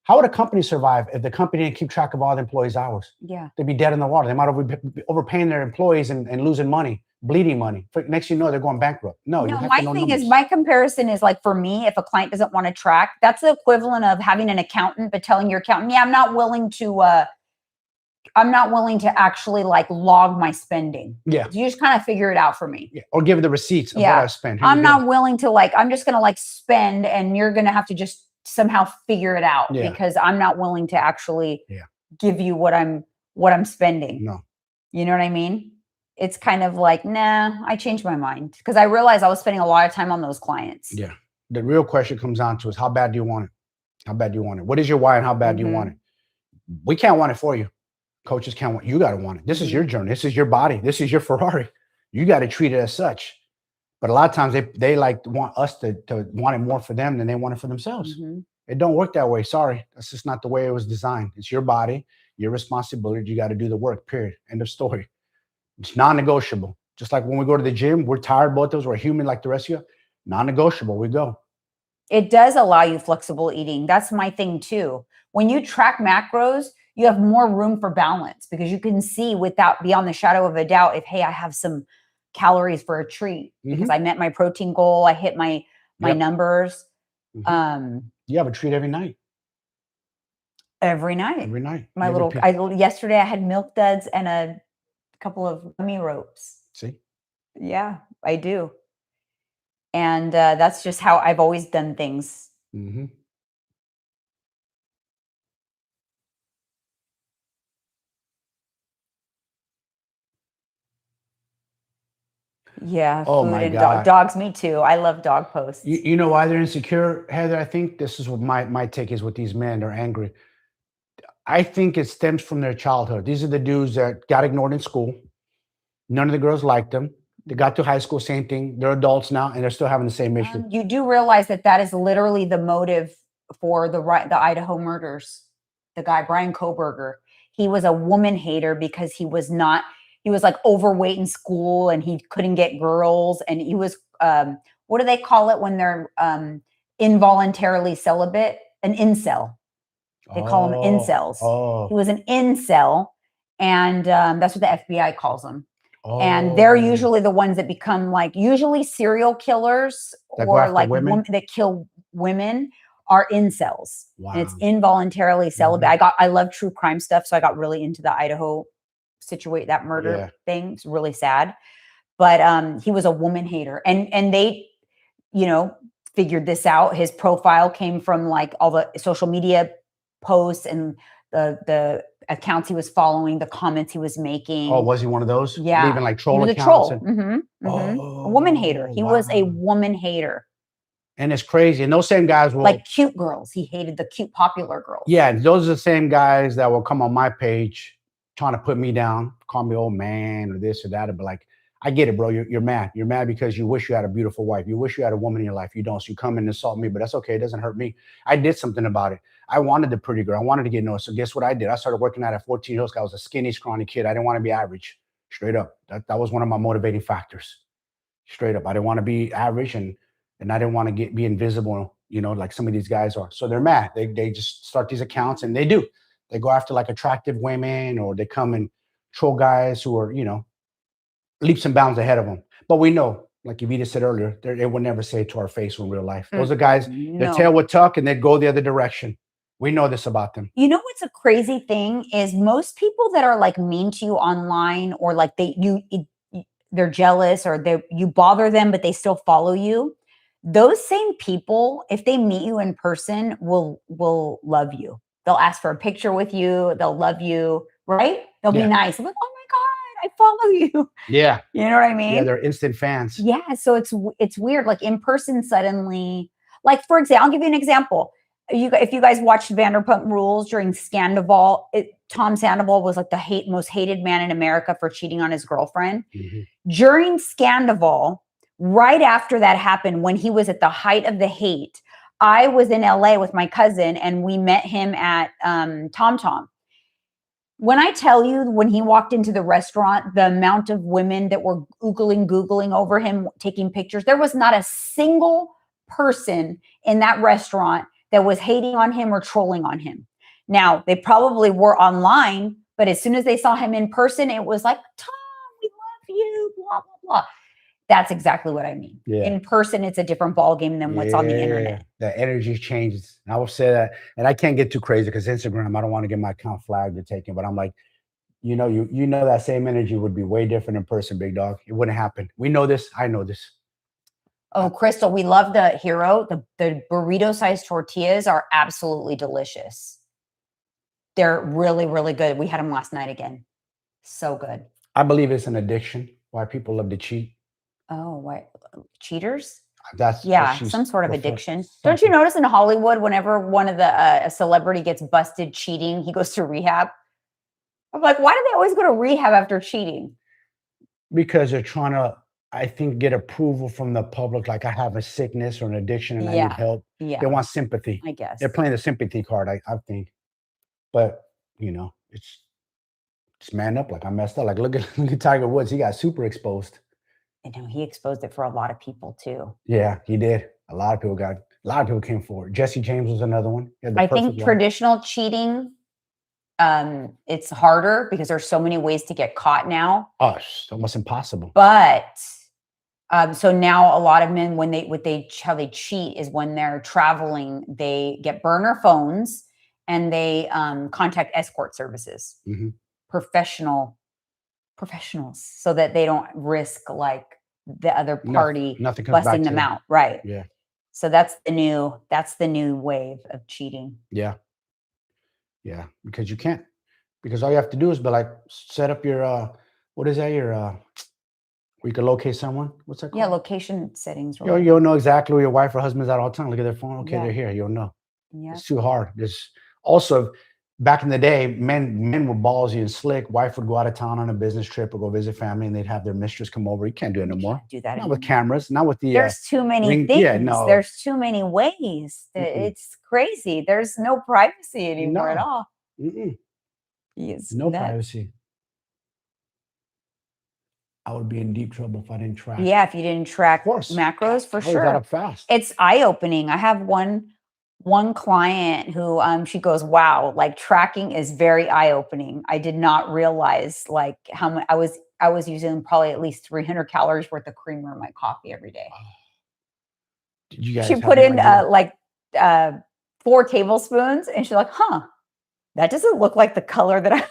Speaker 2: How would a company survive if the company didn't keep track of all the employees' hours?
Speaker 1: Yeah.
Speaker 2: They'd be dead in the water. They might be overpaying their employees and losing money, bleeding money. Next thing you know, they're going bankrupt. No, you have
Speaker 1: my
Speaker 2: to know
Speaker 1: thing
Speaker 2: numbers.
Speaker 1: is, my comparison is like, for me, if a client doesn't want to track, that's the equivalent of having an accountant, but telling your accountant, I'm not willing to actually like log my spending.
Speaker 2: Yeah.
Speaker 1: You just kind of figure it out for me.
Speaker 2: Yeah. Or give the receipts of what I spent.
Speaker 1: I'm not willing to like, I'm just going to like spend, and you're going to have to just somehow figure it out, because I'm not willing to actually give you what I'm spending.
Speaker 2: No.
Speaker 1: You know what I mean? It's kind of like, nah, I changed my mind, because I realized I was spending a lot of time on those clients.
Speaker 2: Yeah. The real question comes down to is, how bad do you want it? How bad do you want it? What is your why and how bad do you want it? We can't want it for you. Coaches can't want, you got to want it. This is your journey. This is your body. This is your Ferrari. You got to treat it as such. But a lot of times they like want us to want it more for them than they want it for themselves. It don't work that way. Sorry. That's just not the way it was designed. It's your body, your responsibility. You got to do the work, period. End of story. It's non-negotiable. Just like when we go to the gym, we're tired, both of us, we're human like the rest of you. Non-negotiable, we go.
Speaker 1: It does allow you flexible eating. That's my thing too. When you track macros, you have more room for balance, because you can see beyond the shadow of a doubt, if, hey, I have some calories for a treat because I met my protein goal, I hit my numbers.
Speaker 2: You have a treat every night.
Speaker 1: Every night.
Speaker 2: Every night.
Speaker 1: Yesterday I had milk duds and a couple of gummy ropes.
Speaker 2: See?
Speaker 1: Yeah, I do. And that's just how I've always done things. Yeah.
Speaker 2: Oh
Speaker 1: food
Speaker 2: my
Speaker 1: and
Speaker 2: God.
Speaker 1: Dogs, me too. I love dog posts.
Speaker 2: You know why they're insecure, Heather? I think this is what my take is with these men. They're angry. I think it stems from their childhood. These are the dudes that got ignored in school. None of the girls liked them. They got to high school, same thing. They're adults now, and they're still having the same issue.
Speaker 1: You do realize that is literally the motive for the Idaho murders. The guy, Brian Koberger, he was a woman hater because he was like overweight in school and he couldn't get girls. And he was, what do they call it when they're involuntarily celibate? An incel. They call them incels. He was an incel. And that's what the FBI calls them. And they're usually the ones that become like, usually serial killers or like women that kill women are incels. Wow. And it's involuntarily celibate. I love true crime stuff. So I got really into the Idaho that murder thing. It's really sad. But he was a woman hater. And they, figured this out. His profile came from like all the social media posts and the accounts he was following, the comments he was making.
Speaker 2: Oh, was he one of those?
Speaker 1: Yeah.
Speaker 2: Even like troll accounts?
Speaker 1: A woman hater. He was a woman hater.
Speaker 2: And it's crazy. And those same guys will
Speaker 1: like cute girls. He hated the cute popular girls.
Speaker 2: Yeah, those are the same guys that will come on my page trying to put me down, call me old man or this or that. But like, I get it, bro. You're mad. You're mad because you wish you had a beautiful wife. You wish you had a woman in your life. You don't. So you come and insult me, but that's okay. It doesn't hurt me. I did something about it. I wanted the pretty girl. I wanted to get noticed. So guess what I did? I started working out at 14 years old. I was a skinny, scrawny kid. I didn't want to be average. Straight up. That was one of my motivating factors. Straight up. I didn't want to be average and I didn't want to be invisible, you know, like some of these guys are. So they're mad. They just start these accounts and they do. They go after like attractive women, or they come and troll guys who are, you know, leaps and bounds ahead of them. But we know, like Evita said earlier, they would never say it to our face in real life. Those are guys, their tail would tuck and they'd go the other direction. We know this about them.
Speaker 1: You know what's a crazy thing is most people that are like mean to you online, or like they're jealous, or you bother them, but they still follow you. Those same people, if they meet you in person, will love you. They'll ask for a picture with you. They'll love you, right? They'll be nice. I'm like, oh my God, I follow you.
Speaker 2: Yeah.
Speaker 1: You know what I mean?
Speaker 2: Yeah, they're instant fans.
Speaker 1: Yeah. So it's weird. Like in person, suddenly, like for example, I'll give you an example. If you guys watched Vanderpump Rules during Scandival, Tom Sandoval was like the most hated man in America for cheating on his girlfriend.
Speaker 2: Mm-hmm.
Speaker 1: During Scandival, right after that happened, when he was at the height of the hate, I was in LA with my cousin and we met him at Tom Tom. When I tell you, when he walked into the restaurant, the amount of women that were Googling over him, taking pictures, there was not a single person in that restaurant that was hating on him or trolling on him. Now, they probably were online, but as soon as they saw him in person, it was like, Tom, we love you, blah, blah, blah. That's exactly what I mean.
Speaker 2: Yeah.
Speaker 1: In person, it's a different ballgame than what's on the internet.
Speaker 2: The energy changes. And I will say that, and I can't get too crazy because Instagram, I don't want to get my account flagged or taken, but I'm like, you know that same energy would be way different in person, big dog. It wouldn't happen. We know this. I know this.
Speaker 1: Oh, Crystal, we love the Hero. The burrito-sized tortillas are absolutely delicious. They're really, really good. We had them last night again. So good.
Speaker 2: I believe it's an addiction, why people love to cheat.
Speaker 1: Oh, what? Cheaters?
Speaker 2: That's
Speaker 1: some sort of addiction. Don't you notice in Hollywood, whenever one of a celebrity gets busted cheating, he goes to rehab? I'm like, why do they always go to rehab after cheating?
Speaker 2: Because they're trying to, I think, get approval from the public. Like, I have a sickness or an addiction and I need help.
Speaker 1: Yeah.
Speaker 2: They want sympathy.
Speaker 1: I guess.
Speaker 2: They're playing the sympathy card, I think. But, you know, it's man up. Like, I messed up. Like, look at Tiger Woods. He got super exposed.
Speaker 1: I know he exposed it for a lot of people too.
Speaker 2: Yeah, he did. A lot of people came forward. Jesse James was another one.
Speaker 1: I think traditional cheating, it's harder because there's so many ways to get caught now.
Speaker 2: Oh, it's almost impossible.
Speaker 1: But so now a lot of men, how they cheat is when they're traveling, they get burner phones and they contact escort services, professionals, so that they don't risk like the other party busting them out. Right.
Speaker 2: Yeah.
Speaker 1: So that's the new wave of cheating.
Speaker 2: Yeah. Yeah. Because all you have to do is be like, set up your, what is that? Where you can locate someone. What's that called?
Speaker 1: Yeah. Location settings.
Speaker 2: Right? You'll know exactly where your wife or husband's at all the time. Look at their phone. Okay. They're here. You'll know.
Speaker 1: Yeah.
Speaker 2: It's too hard. There's also, back in the day, men were ballsy and slick. Wife would go out of town on a business trip or go visit family, and they'd have their mistress come over. You can't do it anymore.
Speaker 1: Do that
Speaker 2: not with cameras. Not with the.
Speaker 1: There's too many things. Yeah, no. There's too many ways. It's crazy. There's no privacy anymore at all.
Speaker 2: No privacy. I would be in deep trouble if I didn't track.
Speaker 1: Yeah, if you didn't track macros, for sure.
Speaker 2: Got up fast.
Speaker 1: It's eye-opening. I have one client who she goes, wow, like tracking is very eye-opening. I did not realize like how much I was using probably at least 300 calories worth of creamer in my coffee every day.
Speaker 2: Did you guys
Speaker 1: she put in 4 tablespoons and she's like, that doesn't look like the color that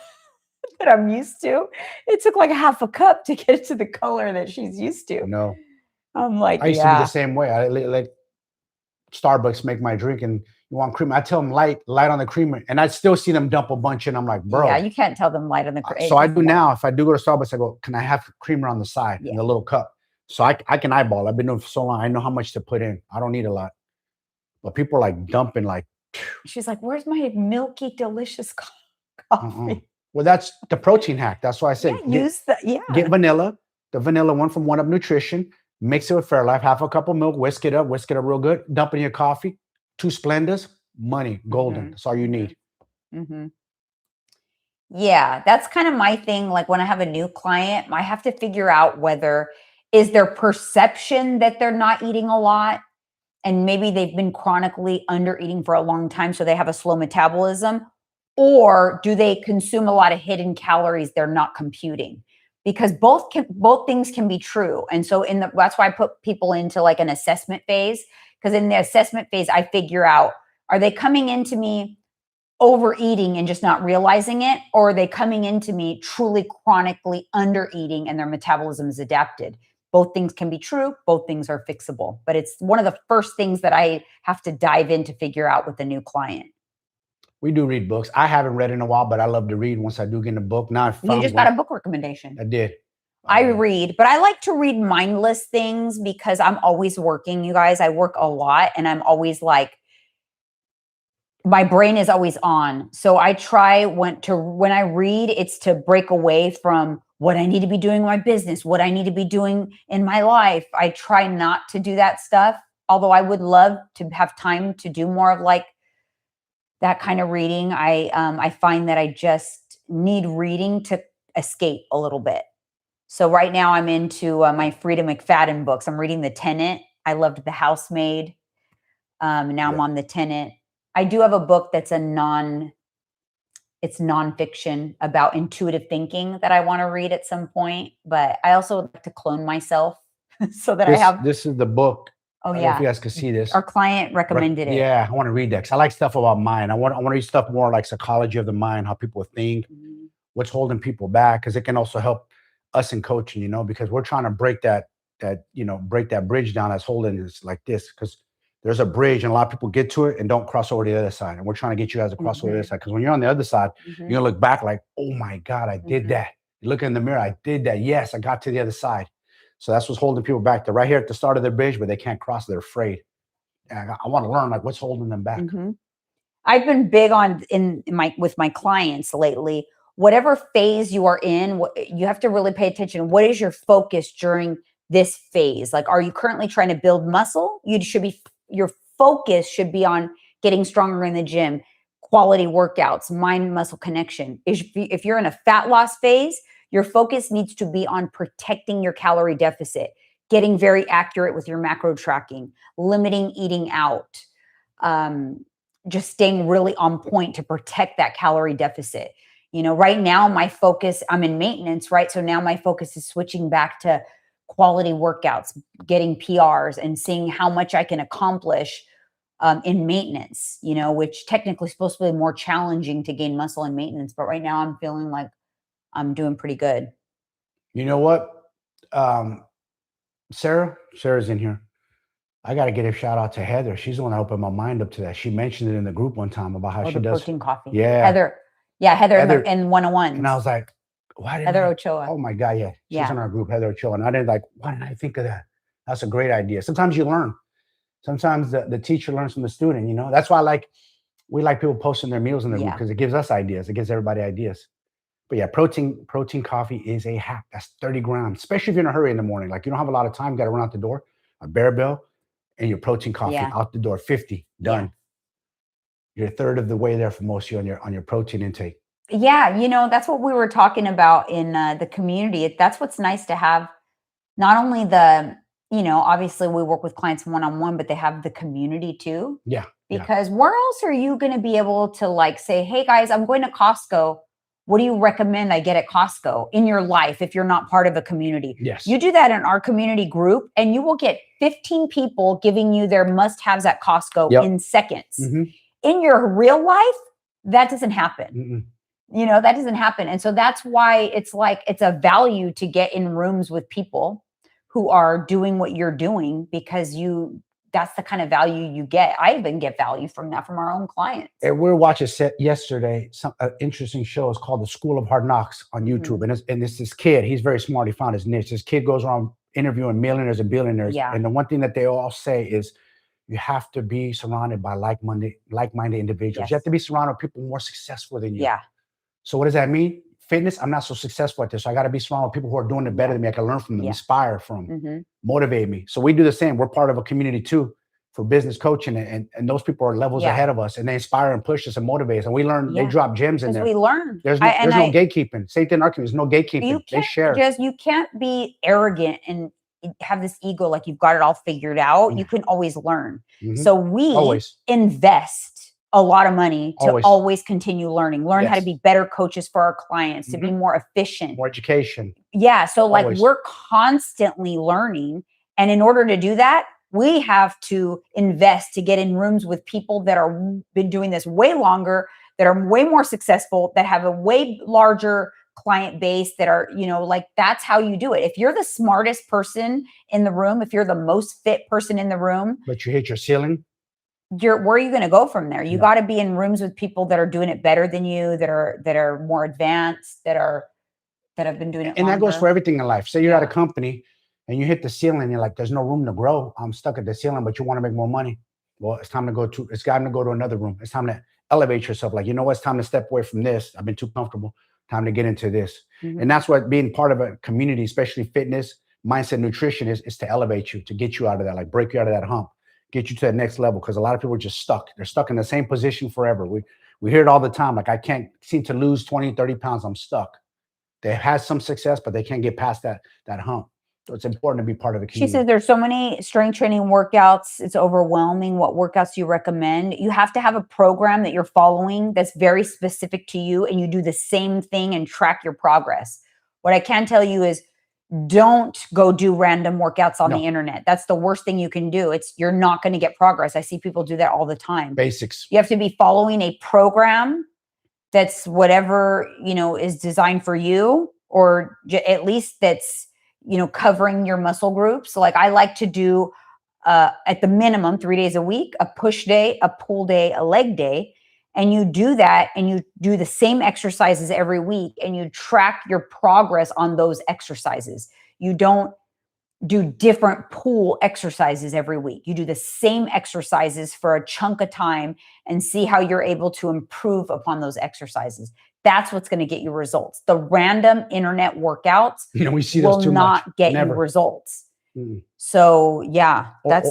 Speaker 1: I'm used to. It took like half a cup to get it to the color that she's used to.
Speaker 2: No.
Speaker 1: I'm like,
Speaker 2: I used to be the same way. I like Starbucks make my drink and you want creamer. I tell them light on the creamer, and I still see them dump a bunch and I'm like, bro.
Speaker 1: Yeah, you can't tell them light on the creamer.
Speaker 2: So I do now. If I do go to Starbucks, I go, can I have creamer on the side in the little cup? So I can eyeball. I've been doing it for so long. I know how much to put in. I don't need a lot. But people are like dumping like.
Speaker 1: She's like, where's my milky, delicious
Speaker 2: Uh-uh.
Speaker 1: coffee?
Speaker 2: Well, that's the protein hack. That's why I said get vanilla, the vanilla one from One Up Nutrition, mix it with Fairlife, half a cup of milk, whisk it up real good, dump in your coffee, 2 Splendas, money, golden. That's all you need.
Speaker 1: Yeah, that's kind of my thing. Like when I have a new client, I have to figure out whether is their perception that they're not eating a lot, and maybe they've been chronically under eating for a long time, so they have a slow metabolism, or do they consume a lot of hidden calories they're not computing? Because both things can be true. And so that's why I put people into like an assessment phase, because in the assessment phase, I figure out, are they coming into me overeating and just not realizing it, or are they coming into me truly chronically under eating and their metabolism is adapted? Both things can be true. Both things are fixable. But it's one of the first things that I have to dive in to figure out with a new client.
Speaker 2: We do read books. I haven't read in a while, but I love to read. Once I do get in a book, now I found
Speaker 1: you just got a book recommendation.
Speaker 2: I did.
Speaker 1: I read, but I like to read mindless things because I'm always working, you guys. I work a lot, and I'm always like, my brain is always on. So I try when I read, it's to break away from what I need to be doing in my business, what I need to be doing in my life. I try not to do that stuff, although I would love to have time to do more of like that kind of reading. I find that I just need reading to escape a little bit. So right now I'm into my Frida McFadden books. I'm reading The Tenant. I loved The Housemaid. Now I'm on The Tenant. I do have a book that's it's nonfiction about intuitive thinking that I want to read at some point, but I also would like to clone myself so that
Speaker 2: this is the book.
Speaker 1: Oh,
Speaker 2: I don't
Speaker 1: yeah.
Speaker 2: know if you guys can see this.
Speaker 1: Our client recommended it.
Speaker 2: Yeah, I want to read that because I like stuff about mind. I want to read stuff more like psychology of the mind, how people think, what's holding people back, because it can also help us in coaching, because we're trying to break that bridge down that's holding us like this, because there's a bridge and a lot of people get to it and don't cross over to the other side. And we're trying to get you guys to cross over to the other side. Because when you're on the other side, you're going to look back like, oh my God, I did that. You look in the mirror, I did that. Yes, I got to the other side. So that's what's holding people back. They're right here at the start of the bridge, but they can't cross. They're afraid. And I want to learn like what's holding them back.
Speaker 1: I've been big on with my clients lately. Whatever phase you are in, you have to really pay attention. What is your focus during this phase? Like, are you currently trying to build muscle? Your focus should be on getting stronger in the gym, quality workouts, mind muscle connection. If you're in a fat loss phase, your focus needs to be on protecting your calorie deficit, getting very accurate with your macro tracking, limiting eating out, just staying really on point to protect that calorie deficit. Right now my focus, I'm in maintenance, right? So now my focus is switching back to quality workouts, getting PRs and seeing how much I can accomplish in maintenance, which technically is supposed to be more challenging to gain muscle in maintenance. But right now I'm feeling like I'm doing pretty good.
Speaker 2: You know what? Sarah's in here. I got to get a shout out to Heather. She's the one that opened my mind up to that. She mentioned it in the group one time about how she does
Speaker 1: protein coffee.
Speaker 2: Yeah.
Speaker 1: Heather in 101.
Speaker 2: And I was like,
Speaker 1: Heather Ochoa.
Speaker 2: Oh my God. Yeah. She's in our group, Heather Ochoa. And I didn't why didn't I think of that? That's a great idea. Sometimes you learn. Sometimes the teacher learns from the student, That's why we like people posting their meals in their group because it gives us ideas. It gives everybody ideas. But yeah, protein coffee is a hack. That's 30 grams, especially if you're in a hurry in the morning. Like you don't have a lot of time, got to run out the door, a barbell and your protein coffee out the door, 50, done. You're a third of the way there for most of you on your protein intake.
Speaker 1: Yeah, that's what we were talking about in the community. That's what's nice to have. Not only obviously we work with clients one-on-one, but they have the community too.
Speaker 2: Yeah.
Speaker 1: Because where else are you going to be able to say, hey guys, I'm going to Costco. What do you recommend I get at Costco in your life if you're not part of a community?
Speaker 2: Yes.
Speaker 1: You do that in our community group and you will get 15 people giving you their must-haves at Costco in seconds. In your real life, that doesn't happen. That doesn't happen. And so that's why it's a value to get in rooms with people who are doing what you're doing, because that's the kind of value you get. I even get value from that from our own clients.
Speaker 2: And we were watching yesterday, an interesting show. It's called The School of Hard Knocks on YouTube. And it's this kid, he's very smart. He found his niche. This kid goes around interviewing millionaires and billionaires.
Speaker 1: Yeah.
Speaker 2: And the one thing that they all say is you have to be surrounded by like-minded individuals. You have
Speaker 1: Yes.
Speaker 2: to be surrounded with people more successful than you.
Speaker 1: Yeah.
Speaker 2: So what does that mean? Fitness, I'm not so successful at this. So I got to be surrounded with people who are doing it better than me. I can learn from them, inspire from, motivate me. So we do the same. We're part of a community too for business coaching, and those people are levels ahead of us, and they inspire and push us and motivate us. And we learn, they drop gems in there.
Speaker 1: We learn.
Speaker 2: There's no gatekeeping. Same thing in our community. There's no gatekeeping. They share.
Speaker 1: You can't be arrogant and have this ego like you've got it all figured out. You can always learn. So we invest a lot of money to always continue learning, learn how to be better coaches for our clients, to be more efficient,
Speaker 2: more education.
Speaker 1: Yeah. So like we're constantly learning. And in order to do that, we have to invest to get in rooms with people that are been doing this way longer, that are way more successful, that have a way larger client base, that are, you know, like that's how you do it. If you're the smartest person in the room, if you're the most fit person in the room,
Speaker 2: but you hit your ceiling,
Speaker 1: where are you going to go from there? You got to be in rooms with people that are doing it better than you, that are more advanced, that have been doing it
Speaker 2: and
Speaker 1: longer.
Speaker 2: that goes for everything in life. Say you're at a company and you hit the ceiling, you're like, there's no room to grow. I'm stuck at the ceiling, but you want to make more money. Well, it's time to go to another room. It's time to elevate yourself. Like, you know what? It's time to step away from this. I've been too comfortable. Time to get into this. And that's what being part of a community, especially fitness, mindset, nutrition is to elevate you, to get you out of that, like break you out of that hump, get you to that next level. Because a lot of people are just stuck. They're stuck in the same position forever. We hear it all the time. Like, I can't seem to lose 20, 30 pounds. I'm stuck. They had some success, but they can't get past that hump. So it's important to be part of the community.
Speaker 1: She says there's so many strength training workouts. It's overwhelming. What workouts do you recommend? You have to have a program that you're following that's very specific to you, and you do the same thing and track your progress. What I can tell you is don't go do random workouts on the internet. That's the worst thing you can do. You're not going to get progress. I see people do that all the time.
Speaker 2: Basics.
Speaker 1: You have to be following a program that's whatever, you know, is designed for you, or at least that's, you know, covering your muscle groups. So like I like to do at the minimum 3 days a week, a push day, a pull day, a leg day. And you do that, and you do the same exercises every week, and you track your progress on those exercises. You don't do different pull exercises every week. You do the same exercises for a chunk of time and see how you're able to improve upon those exercises. That's what's going to get you results. The random internet workouts,
Speaker 2: you know, we see those
Speaker 1: will not get you results. So yeah, I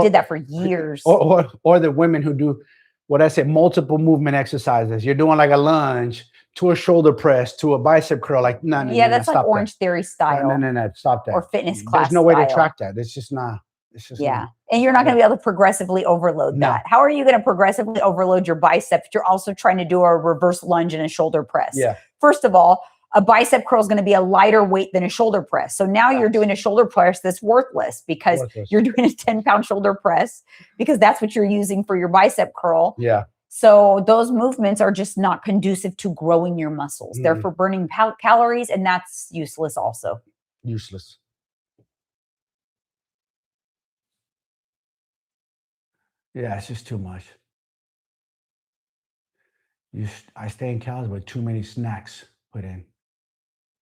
Speaker 1: did that for years.
Speaker 2: Or the women who do what I say, multiple movement exercises. You're doing like a lunge to a shoulder press to a bicep curl. Like, no,
Speaker 1: that's like Orange Theory style.
Speaker 2: No, stop that.
Speaker 1: Or fitness class.
Speaker 2: There's no way to track that. It's just not. It's just
Speaker 1: not. And you're not going to be able to progressively overload that. How are you going to progressively overload your biceps if you're also trying to do a reverse lunge and a shoulder press?
Speaker 2: Yeah.
Speaker 1: First of all, a bicep curl is going to be a lighter weight than a shoulder press. So now you're doing a shoulder press that's worthless because you're doing a 10-pound shoulder press because that's what you're using for your bicep curl.
Speaker 2: Yeah.
Speaker 1: So those movements are just not conducive to growing your muscles. They're for burning calories, and that's useless also.
Speaker 2: Useless. Yeah, it's just too much. I stay in calories with too many snacks put in.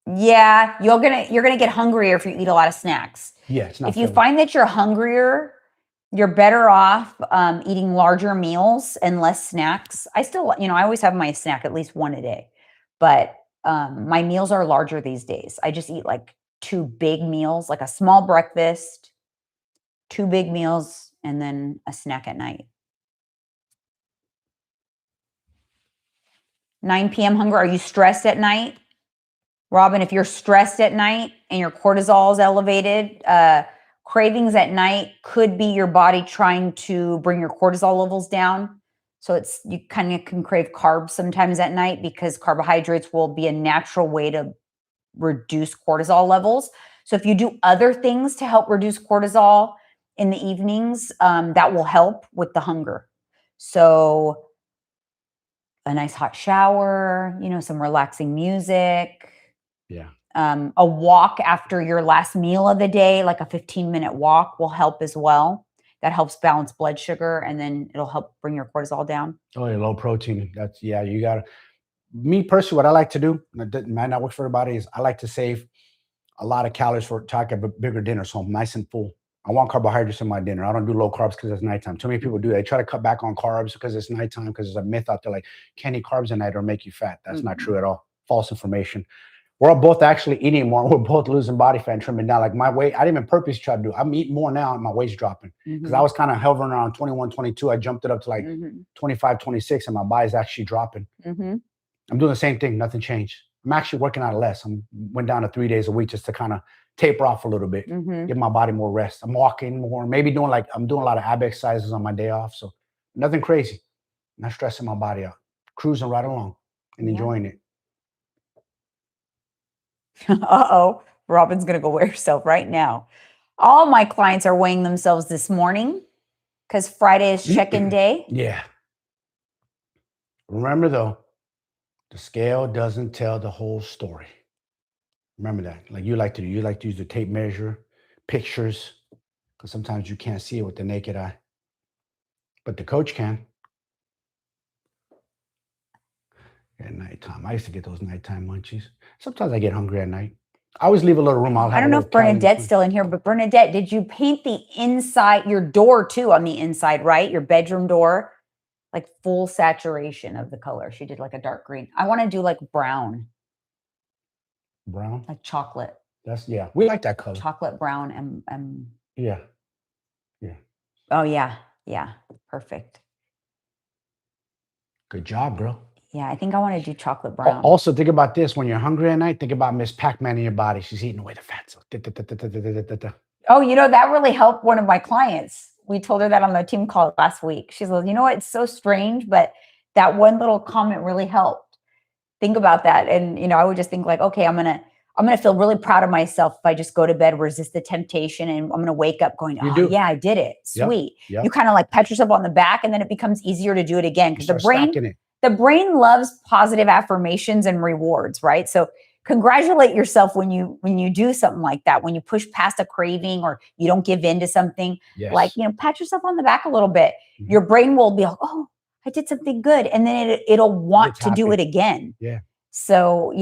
Speaker 1: Yeah, you're gonna get hungrier if you eat a lot of snacks.
Speaker 2: Yeah, it's not.
Speaker 1: If you find that you're hungrier, you're better off eating larger meals and less snacks. I still, you know, I always have my snack at least one a day, but my meals are larger these days. I just eat like 2 big meals, like a small breakfast, 2 big meals, and then a snack at night. 9 p.m. hunger. Are you stressed at night? Robin, if you're stressed at night and your cortisol is elevated, cravings at night could be your body trying to bring your cortisol levels down. So you kind of can crave carbs sometimes at night because carbohydrates will be a natural way to reduce cortisol levels. So if you do other things to help reduce cortisol in the evenings, that will help with the hunger. So a nice hot shower, you know, some relaxing music.
Speaker 2: Yeah.
Speaker 1: A walk after your last meal of the day, like a 15-minute walk, will help as well. That helps balance blood sugar, and then it'll help bring your cortisol down.
Speaker 2: Oh, yeah, low protein. You gotta. Me personally, what I like to do, and it might not work for everybody, is I like to save a lot of calories for talking a bigger dinner, so I'm nice and full. I want carbohydrates in my dinner. I don't do low carbs because it's nighttime. Too many people do. They try to cut back on carbs because it's nighttime, because there's a myth out there like, can't eat carbs at night or make you fat. That's not true at all. False information. We're both actually eating more. We're both losing body fat and trimming down. Like my weight, I didn't even purposely try to do it. I'm eating more now and my weight's dropping. Because I was kind of hovering around 21, 22. I jumped it up to like 25, 26, and my body's actually dropping. I'm doing the same thing. Nothing changed. I'm actually working out less. I went down to 3 days a week just to kind of taper off a little bit, give my body more rest. I'm walking more, maybe I'm doing a lot of ab exercises on my day off. So nothing crazy, not stressing my body out, cruising right along and enjoying it.
Speaker 1: Uh-oh, Robin's going to go weigh herself right now. All my clients are weighing themselves this morning because Friday is check-in day.
Speaker 2: Yeah. Remember though, the scale doesn't tell the whole story. Remember that. Like you like to use the tape measure, pictures, because sometimes you can't see it with the naked eye. But the coach can. At nighttime. I used to get those nighttime munchies. Sometimes I get hungry at night. I always leave a little room.
Speaker 1: I don't know if Bernadette's still in here, but Bernadette, did you paint the inside, your door too on the inside, right? Your bedroom door, like full saturation of the color. She did like a dark green. I want to do like brown.
Speaker 2: Brown?
Speaker 1: Like chocolate.
Speaker 2: Yeah. We like that color.
Speaker 1: Chocolate brown and
Speaker 2: yeah. Yeah.
Speaker 1: Oh yeah. Yeah. Perfect.
Speaker 2: Good job, girl.
Speaker 1: Yeah, I think I want to do chocolate brown.
Speaker 2: Also, think about this. When you're hungry at night, think about Miss Pac-Man in your body. She's eating away the fat cells.
Speaker 1: Oh, that really helped one of my clients. We told her that on the team call last week. She's like, you know what? It's so strange, but that one little comment really helped. Think about that. And, I would just think like, okay, I'm going to feel really proud of myself if I just go to bed, resist the temptation, and I'm going to wake up going, oh, yeah, I did it. Sweet. Yep. You kind of like pat yourself on the back, and then it becomes easier to do it again because the brain loves positive affirmations and rewards, right? So congratulate yourself when you do something like that, when you push past a craving or you don't give in to something. Like, pat yourself on the back a little bit. Your brain will be like, oh, I did something good. And then it'll want to do it again.
Speaker 2: Yeah.
Speaker 1: So,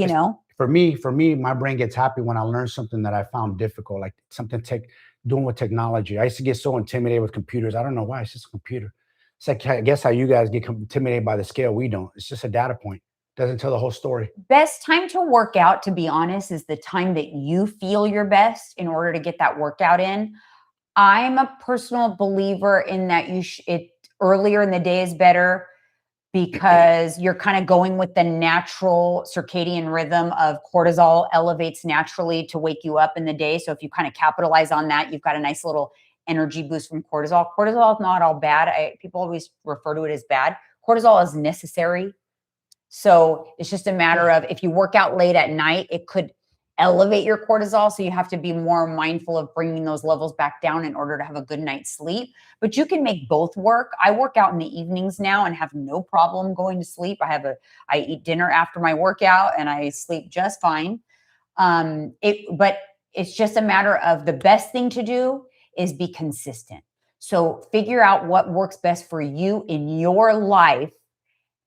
Speaker 2: For me, my brain gets happy when I learn something that I found difficult, like something doing with technology. I used to get so intimidated with computers. I don't know why. It's just a computer. It's like, I guess how you guys get intimidated by the scale. We don't. It's just a data point. Doesn't tell the whole story. Best
Speaker 1: time to work out, to be honest, is the time that you feel your best in order to get that workout in. I'm a personal believer in that earlier in the day is better because you're kind of going with the natural circadian rhythm of cortisol elevates naturally to wake you up in the day. So if you kind of capitalize on that, you've got a nice little energy boost from cortisol. Cortisol is not all bad. People always refer to it as bad. Cortisol is necessary. So it's just a matter of if you work out late at night, it could elevate your cortisol. So you have to be more mindful of bringing those levels back down in order to have a good night's sleep. But you can make both work. I work out in the evenings now and have no problem going to sleep. I eat dinner after my workout and I sleep just fine. But it's just a matter of the best thing to do is be consistent. So figure out what works best for you in your life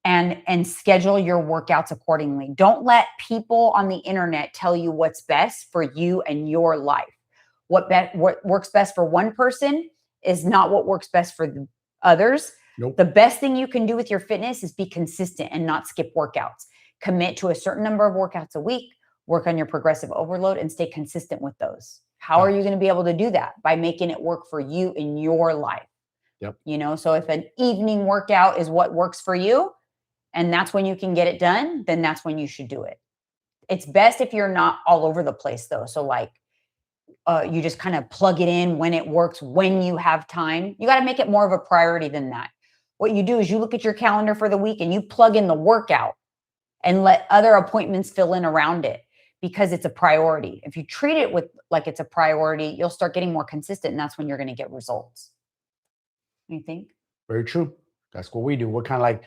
Speaker 1: and schedule your workouts accordingly. Don't let people on the internet tell you what's best for you and your life. What works best for one person is not what works best for the others.
Speaker 2: Nope.
Speaker 1: The best thing you can do with your fitness is be consistent and not skip workouts. Commit to a certain number of workouts a week, work on your progressive overload, and stay consistent with those. How are you going to be able to do that? By making it work for you in your life.
Speaker 2: Yep.
Speaker 1: So if an evening workout is what works for you, and that's when you can get it done, then that's when you should do it. It's best if you're not all over the place though. So like you just kind of plug it in when it works, when you have time. You got to make it more of a priority than that. What you do is you look at your calendar for the week and you plug in the workout and let other appointments fill in around it because it's a priority. If you treat it like it's a priority, you'll start getting more consistent and that's when you're going to get results. You think?
Speaker 2: Very true. That's what we do. We're kind of like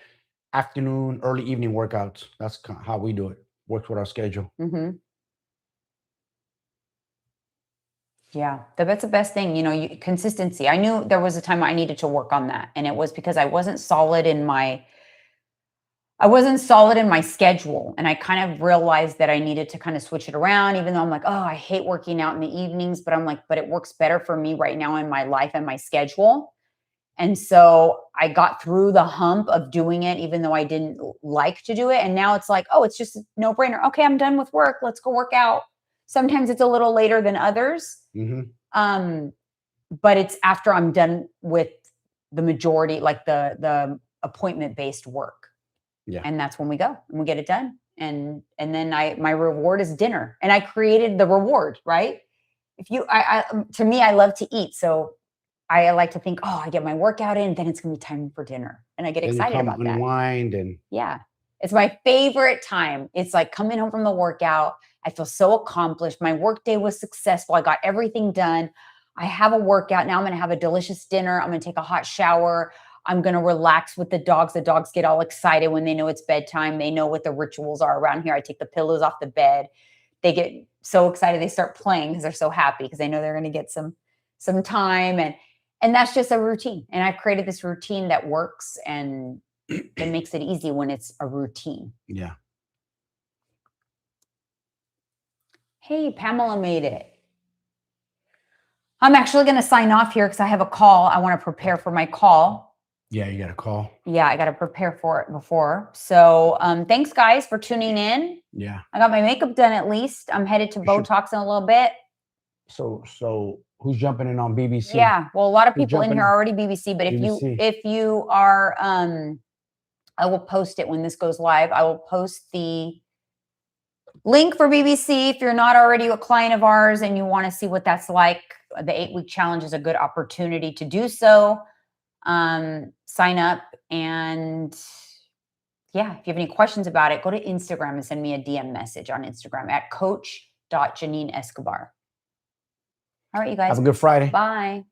Speaker 2: afternoon, early evening workouts. That's kind of how we do it. Works with our schedule.
Speaker 1: Mm-hmm. Yeah, that's the best thing. Consistency. I knew there was a time I needed to work on that. And it was because I wasn't solid in my I wasn't solid in my schedule, and I kind of realized that I needed to kind of switch it around, even though I'm like, oh, I hate working out in the evenings, but I'm like, but it works better for me right now in my life and my schedule. And so I got through the hump of doing it, even though I didn't like to do it. And now it's like, oh, it's just a no brainer. Okay, I'm done with work. Let's go work out. Sometimes it's a little later than others. But it's after I'm done with the majority, like the appointment-based work.
Speaker 2: Yeah.
Speaker 1: And that's when we go and we get it done. And then my reward is dinner. And I created the reward, right? If you, to me, I love to eat. So I like to think, oh, I get my workout in, then it's going to be time for dinner. And I get excited about that.
Speaker 2: Unwind and
Speaker 1: yeah. It's my favorite time. It's like coming home from the workout. I feel so accomplished. My work day was successful. I got everything done. I have a workout. Now I'm going to have a delicious dinner. I'm going to take a hot shower. I'm going to relax with the dogs. The dogs get all excited when they know it's bedtime. They know what the rituals are around here. I take the pillows off the bed. They get so excited. They start playing because they're so happy because they know they're going to get some time. And that's just a routine. And I've created this routine that works, and it makes it easy when it's a routine.
Speaker 2: Yeah.
Speaker 1: Hey, Pamela made it. I'm actually going to sign off here because I have a call. I want to prepare for my call.
Speaker 2: Yeah, you got a call.
Speaker 1: Yeah, I got to prepare for it before. So thanks, guys, for tuning in.
Speaker 2: Yeah.
Speaker 1: I got my makeup done at least. I'm headed to Botox in a little bit.
Speaker 2: So who's jumping in on BBC?
Speaker 1: Yeah, well, a lot of people in here are already BBC, but if you are, I will post it when this goes live. I will post the link for BBC. If you're not already a client of ours and you want to see what that's like, the 8-week challenge is a good opportunity to do so. Sign up, and yeah, if you have any questions about it, go to Instagram and send me a DM message on Instagram at coach.Jeanine Escobar. All right, you guys.
Speaker 2: Have a good Friday.
Speaker 1: Bye.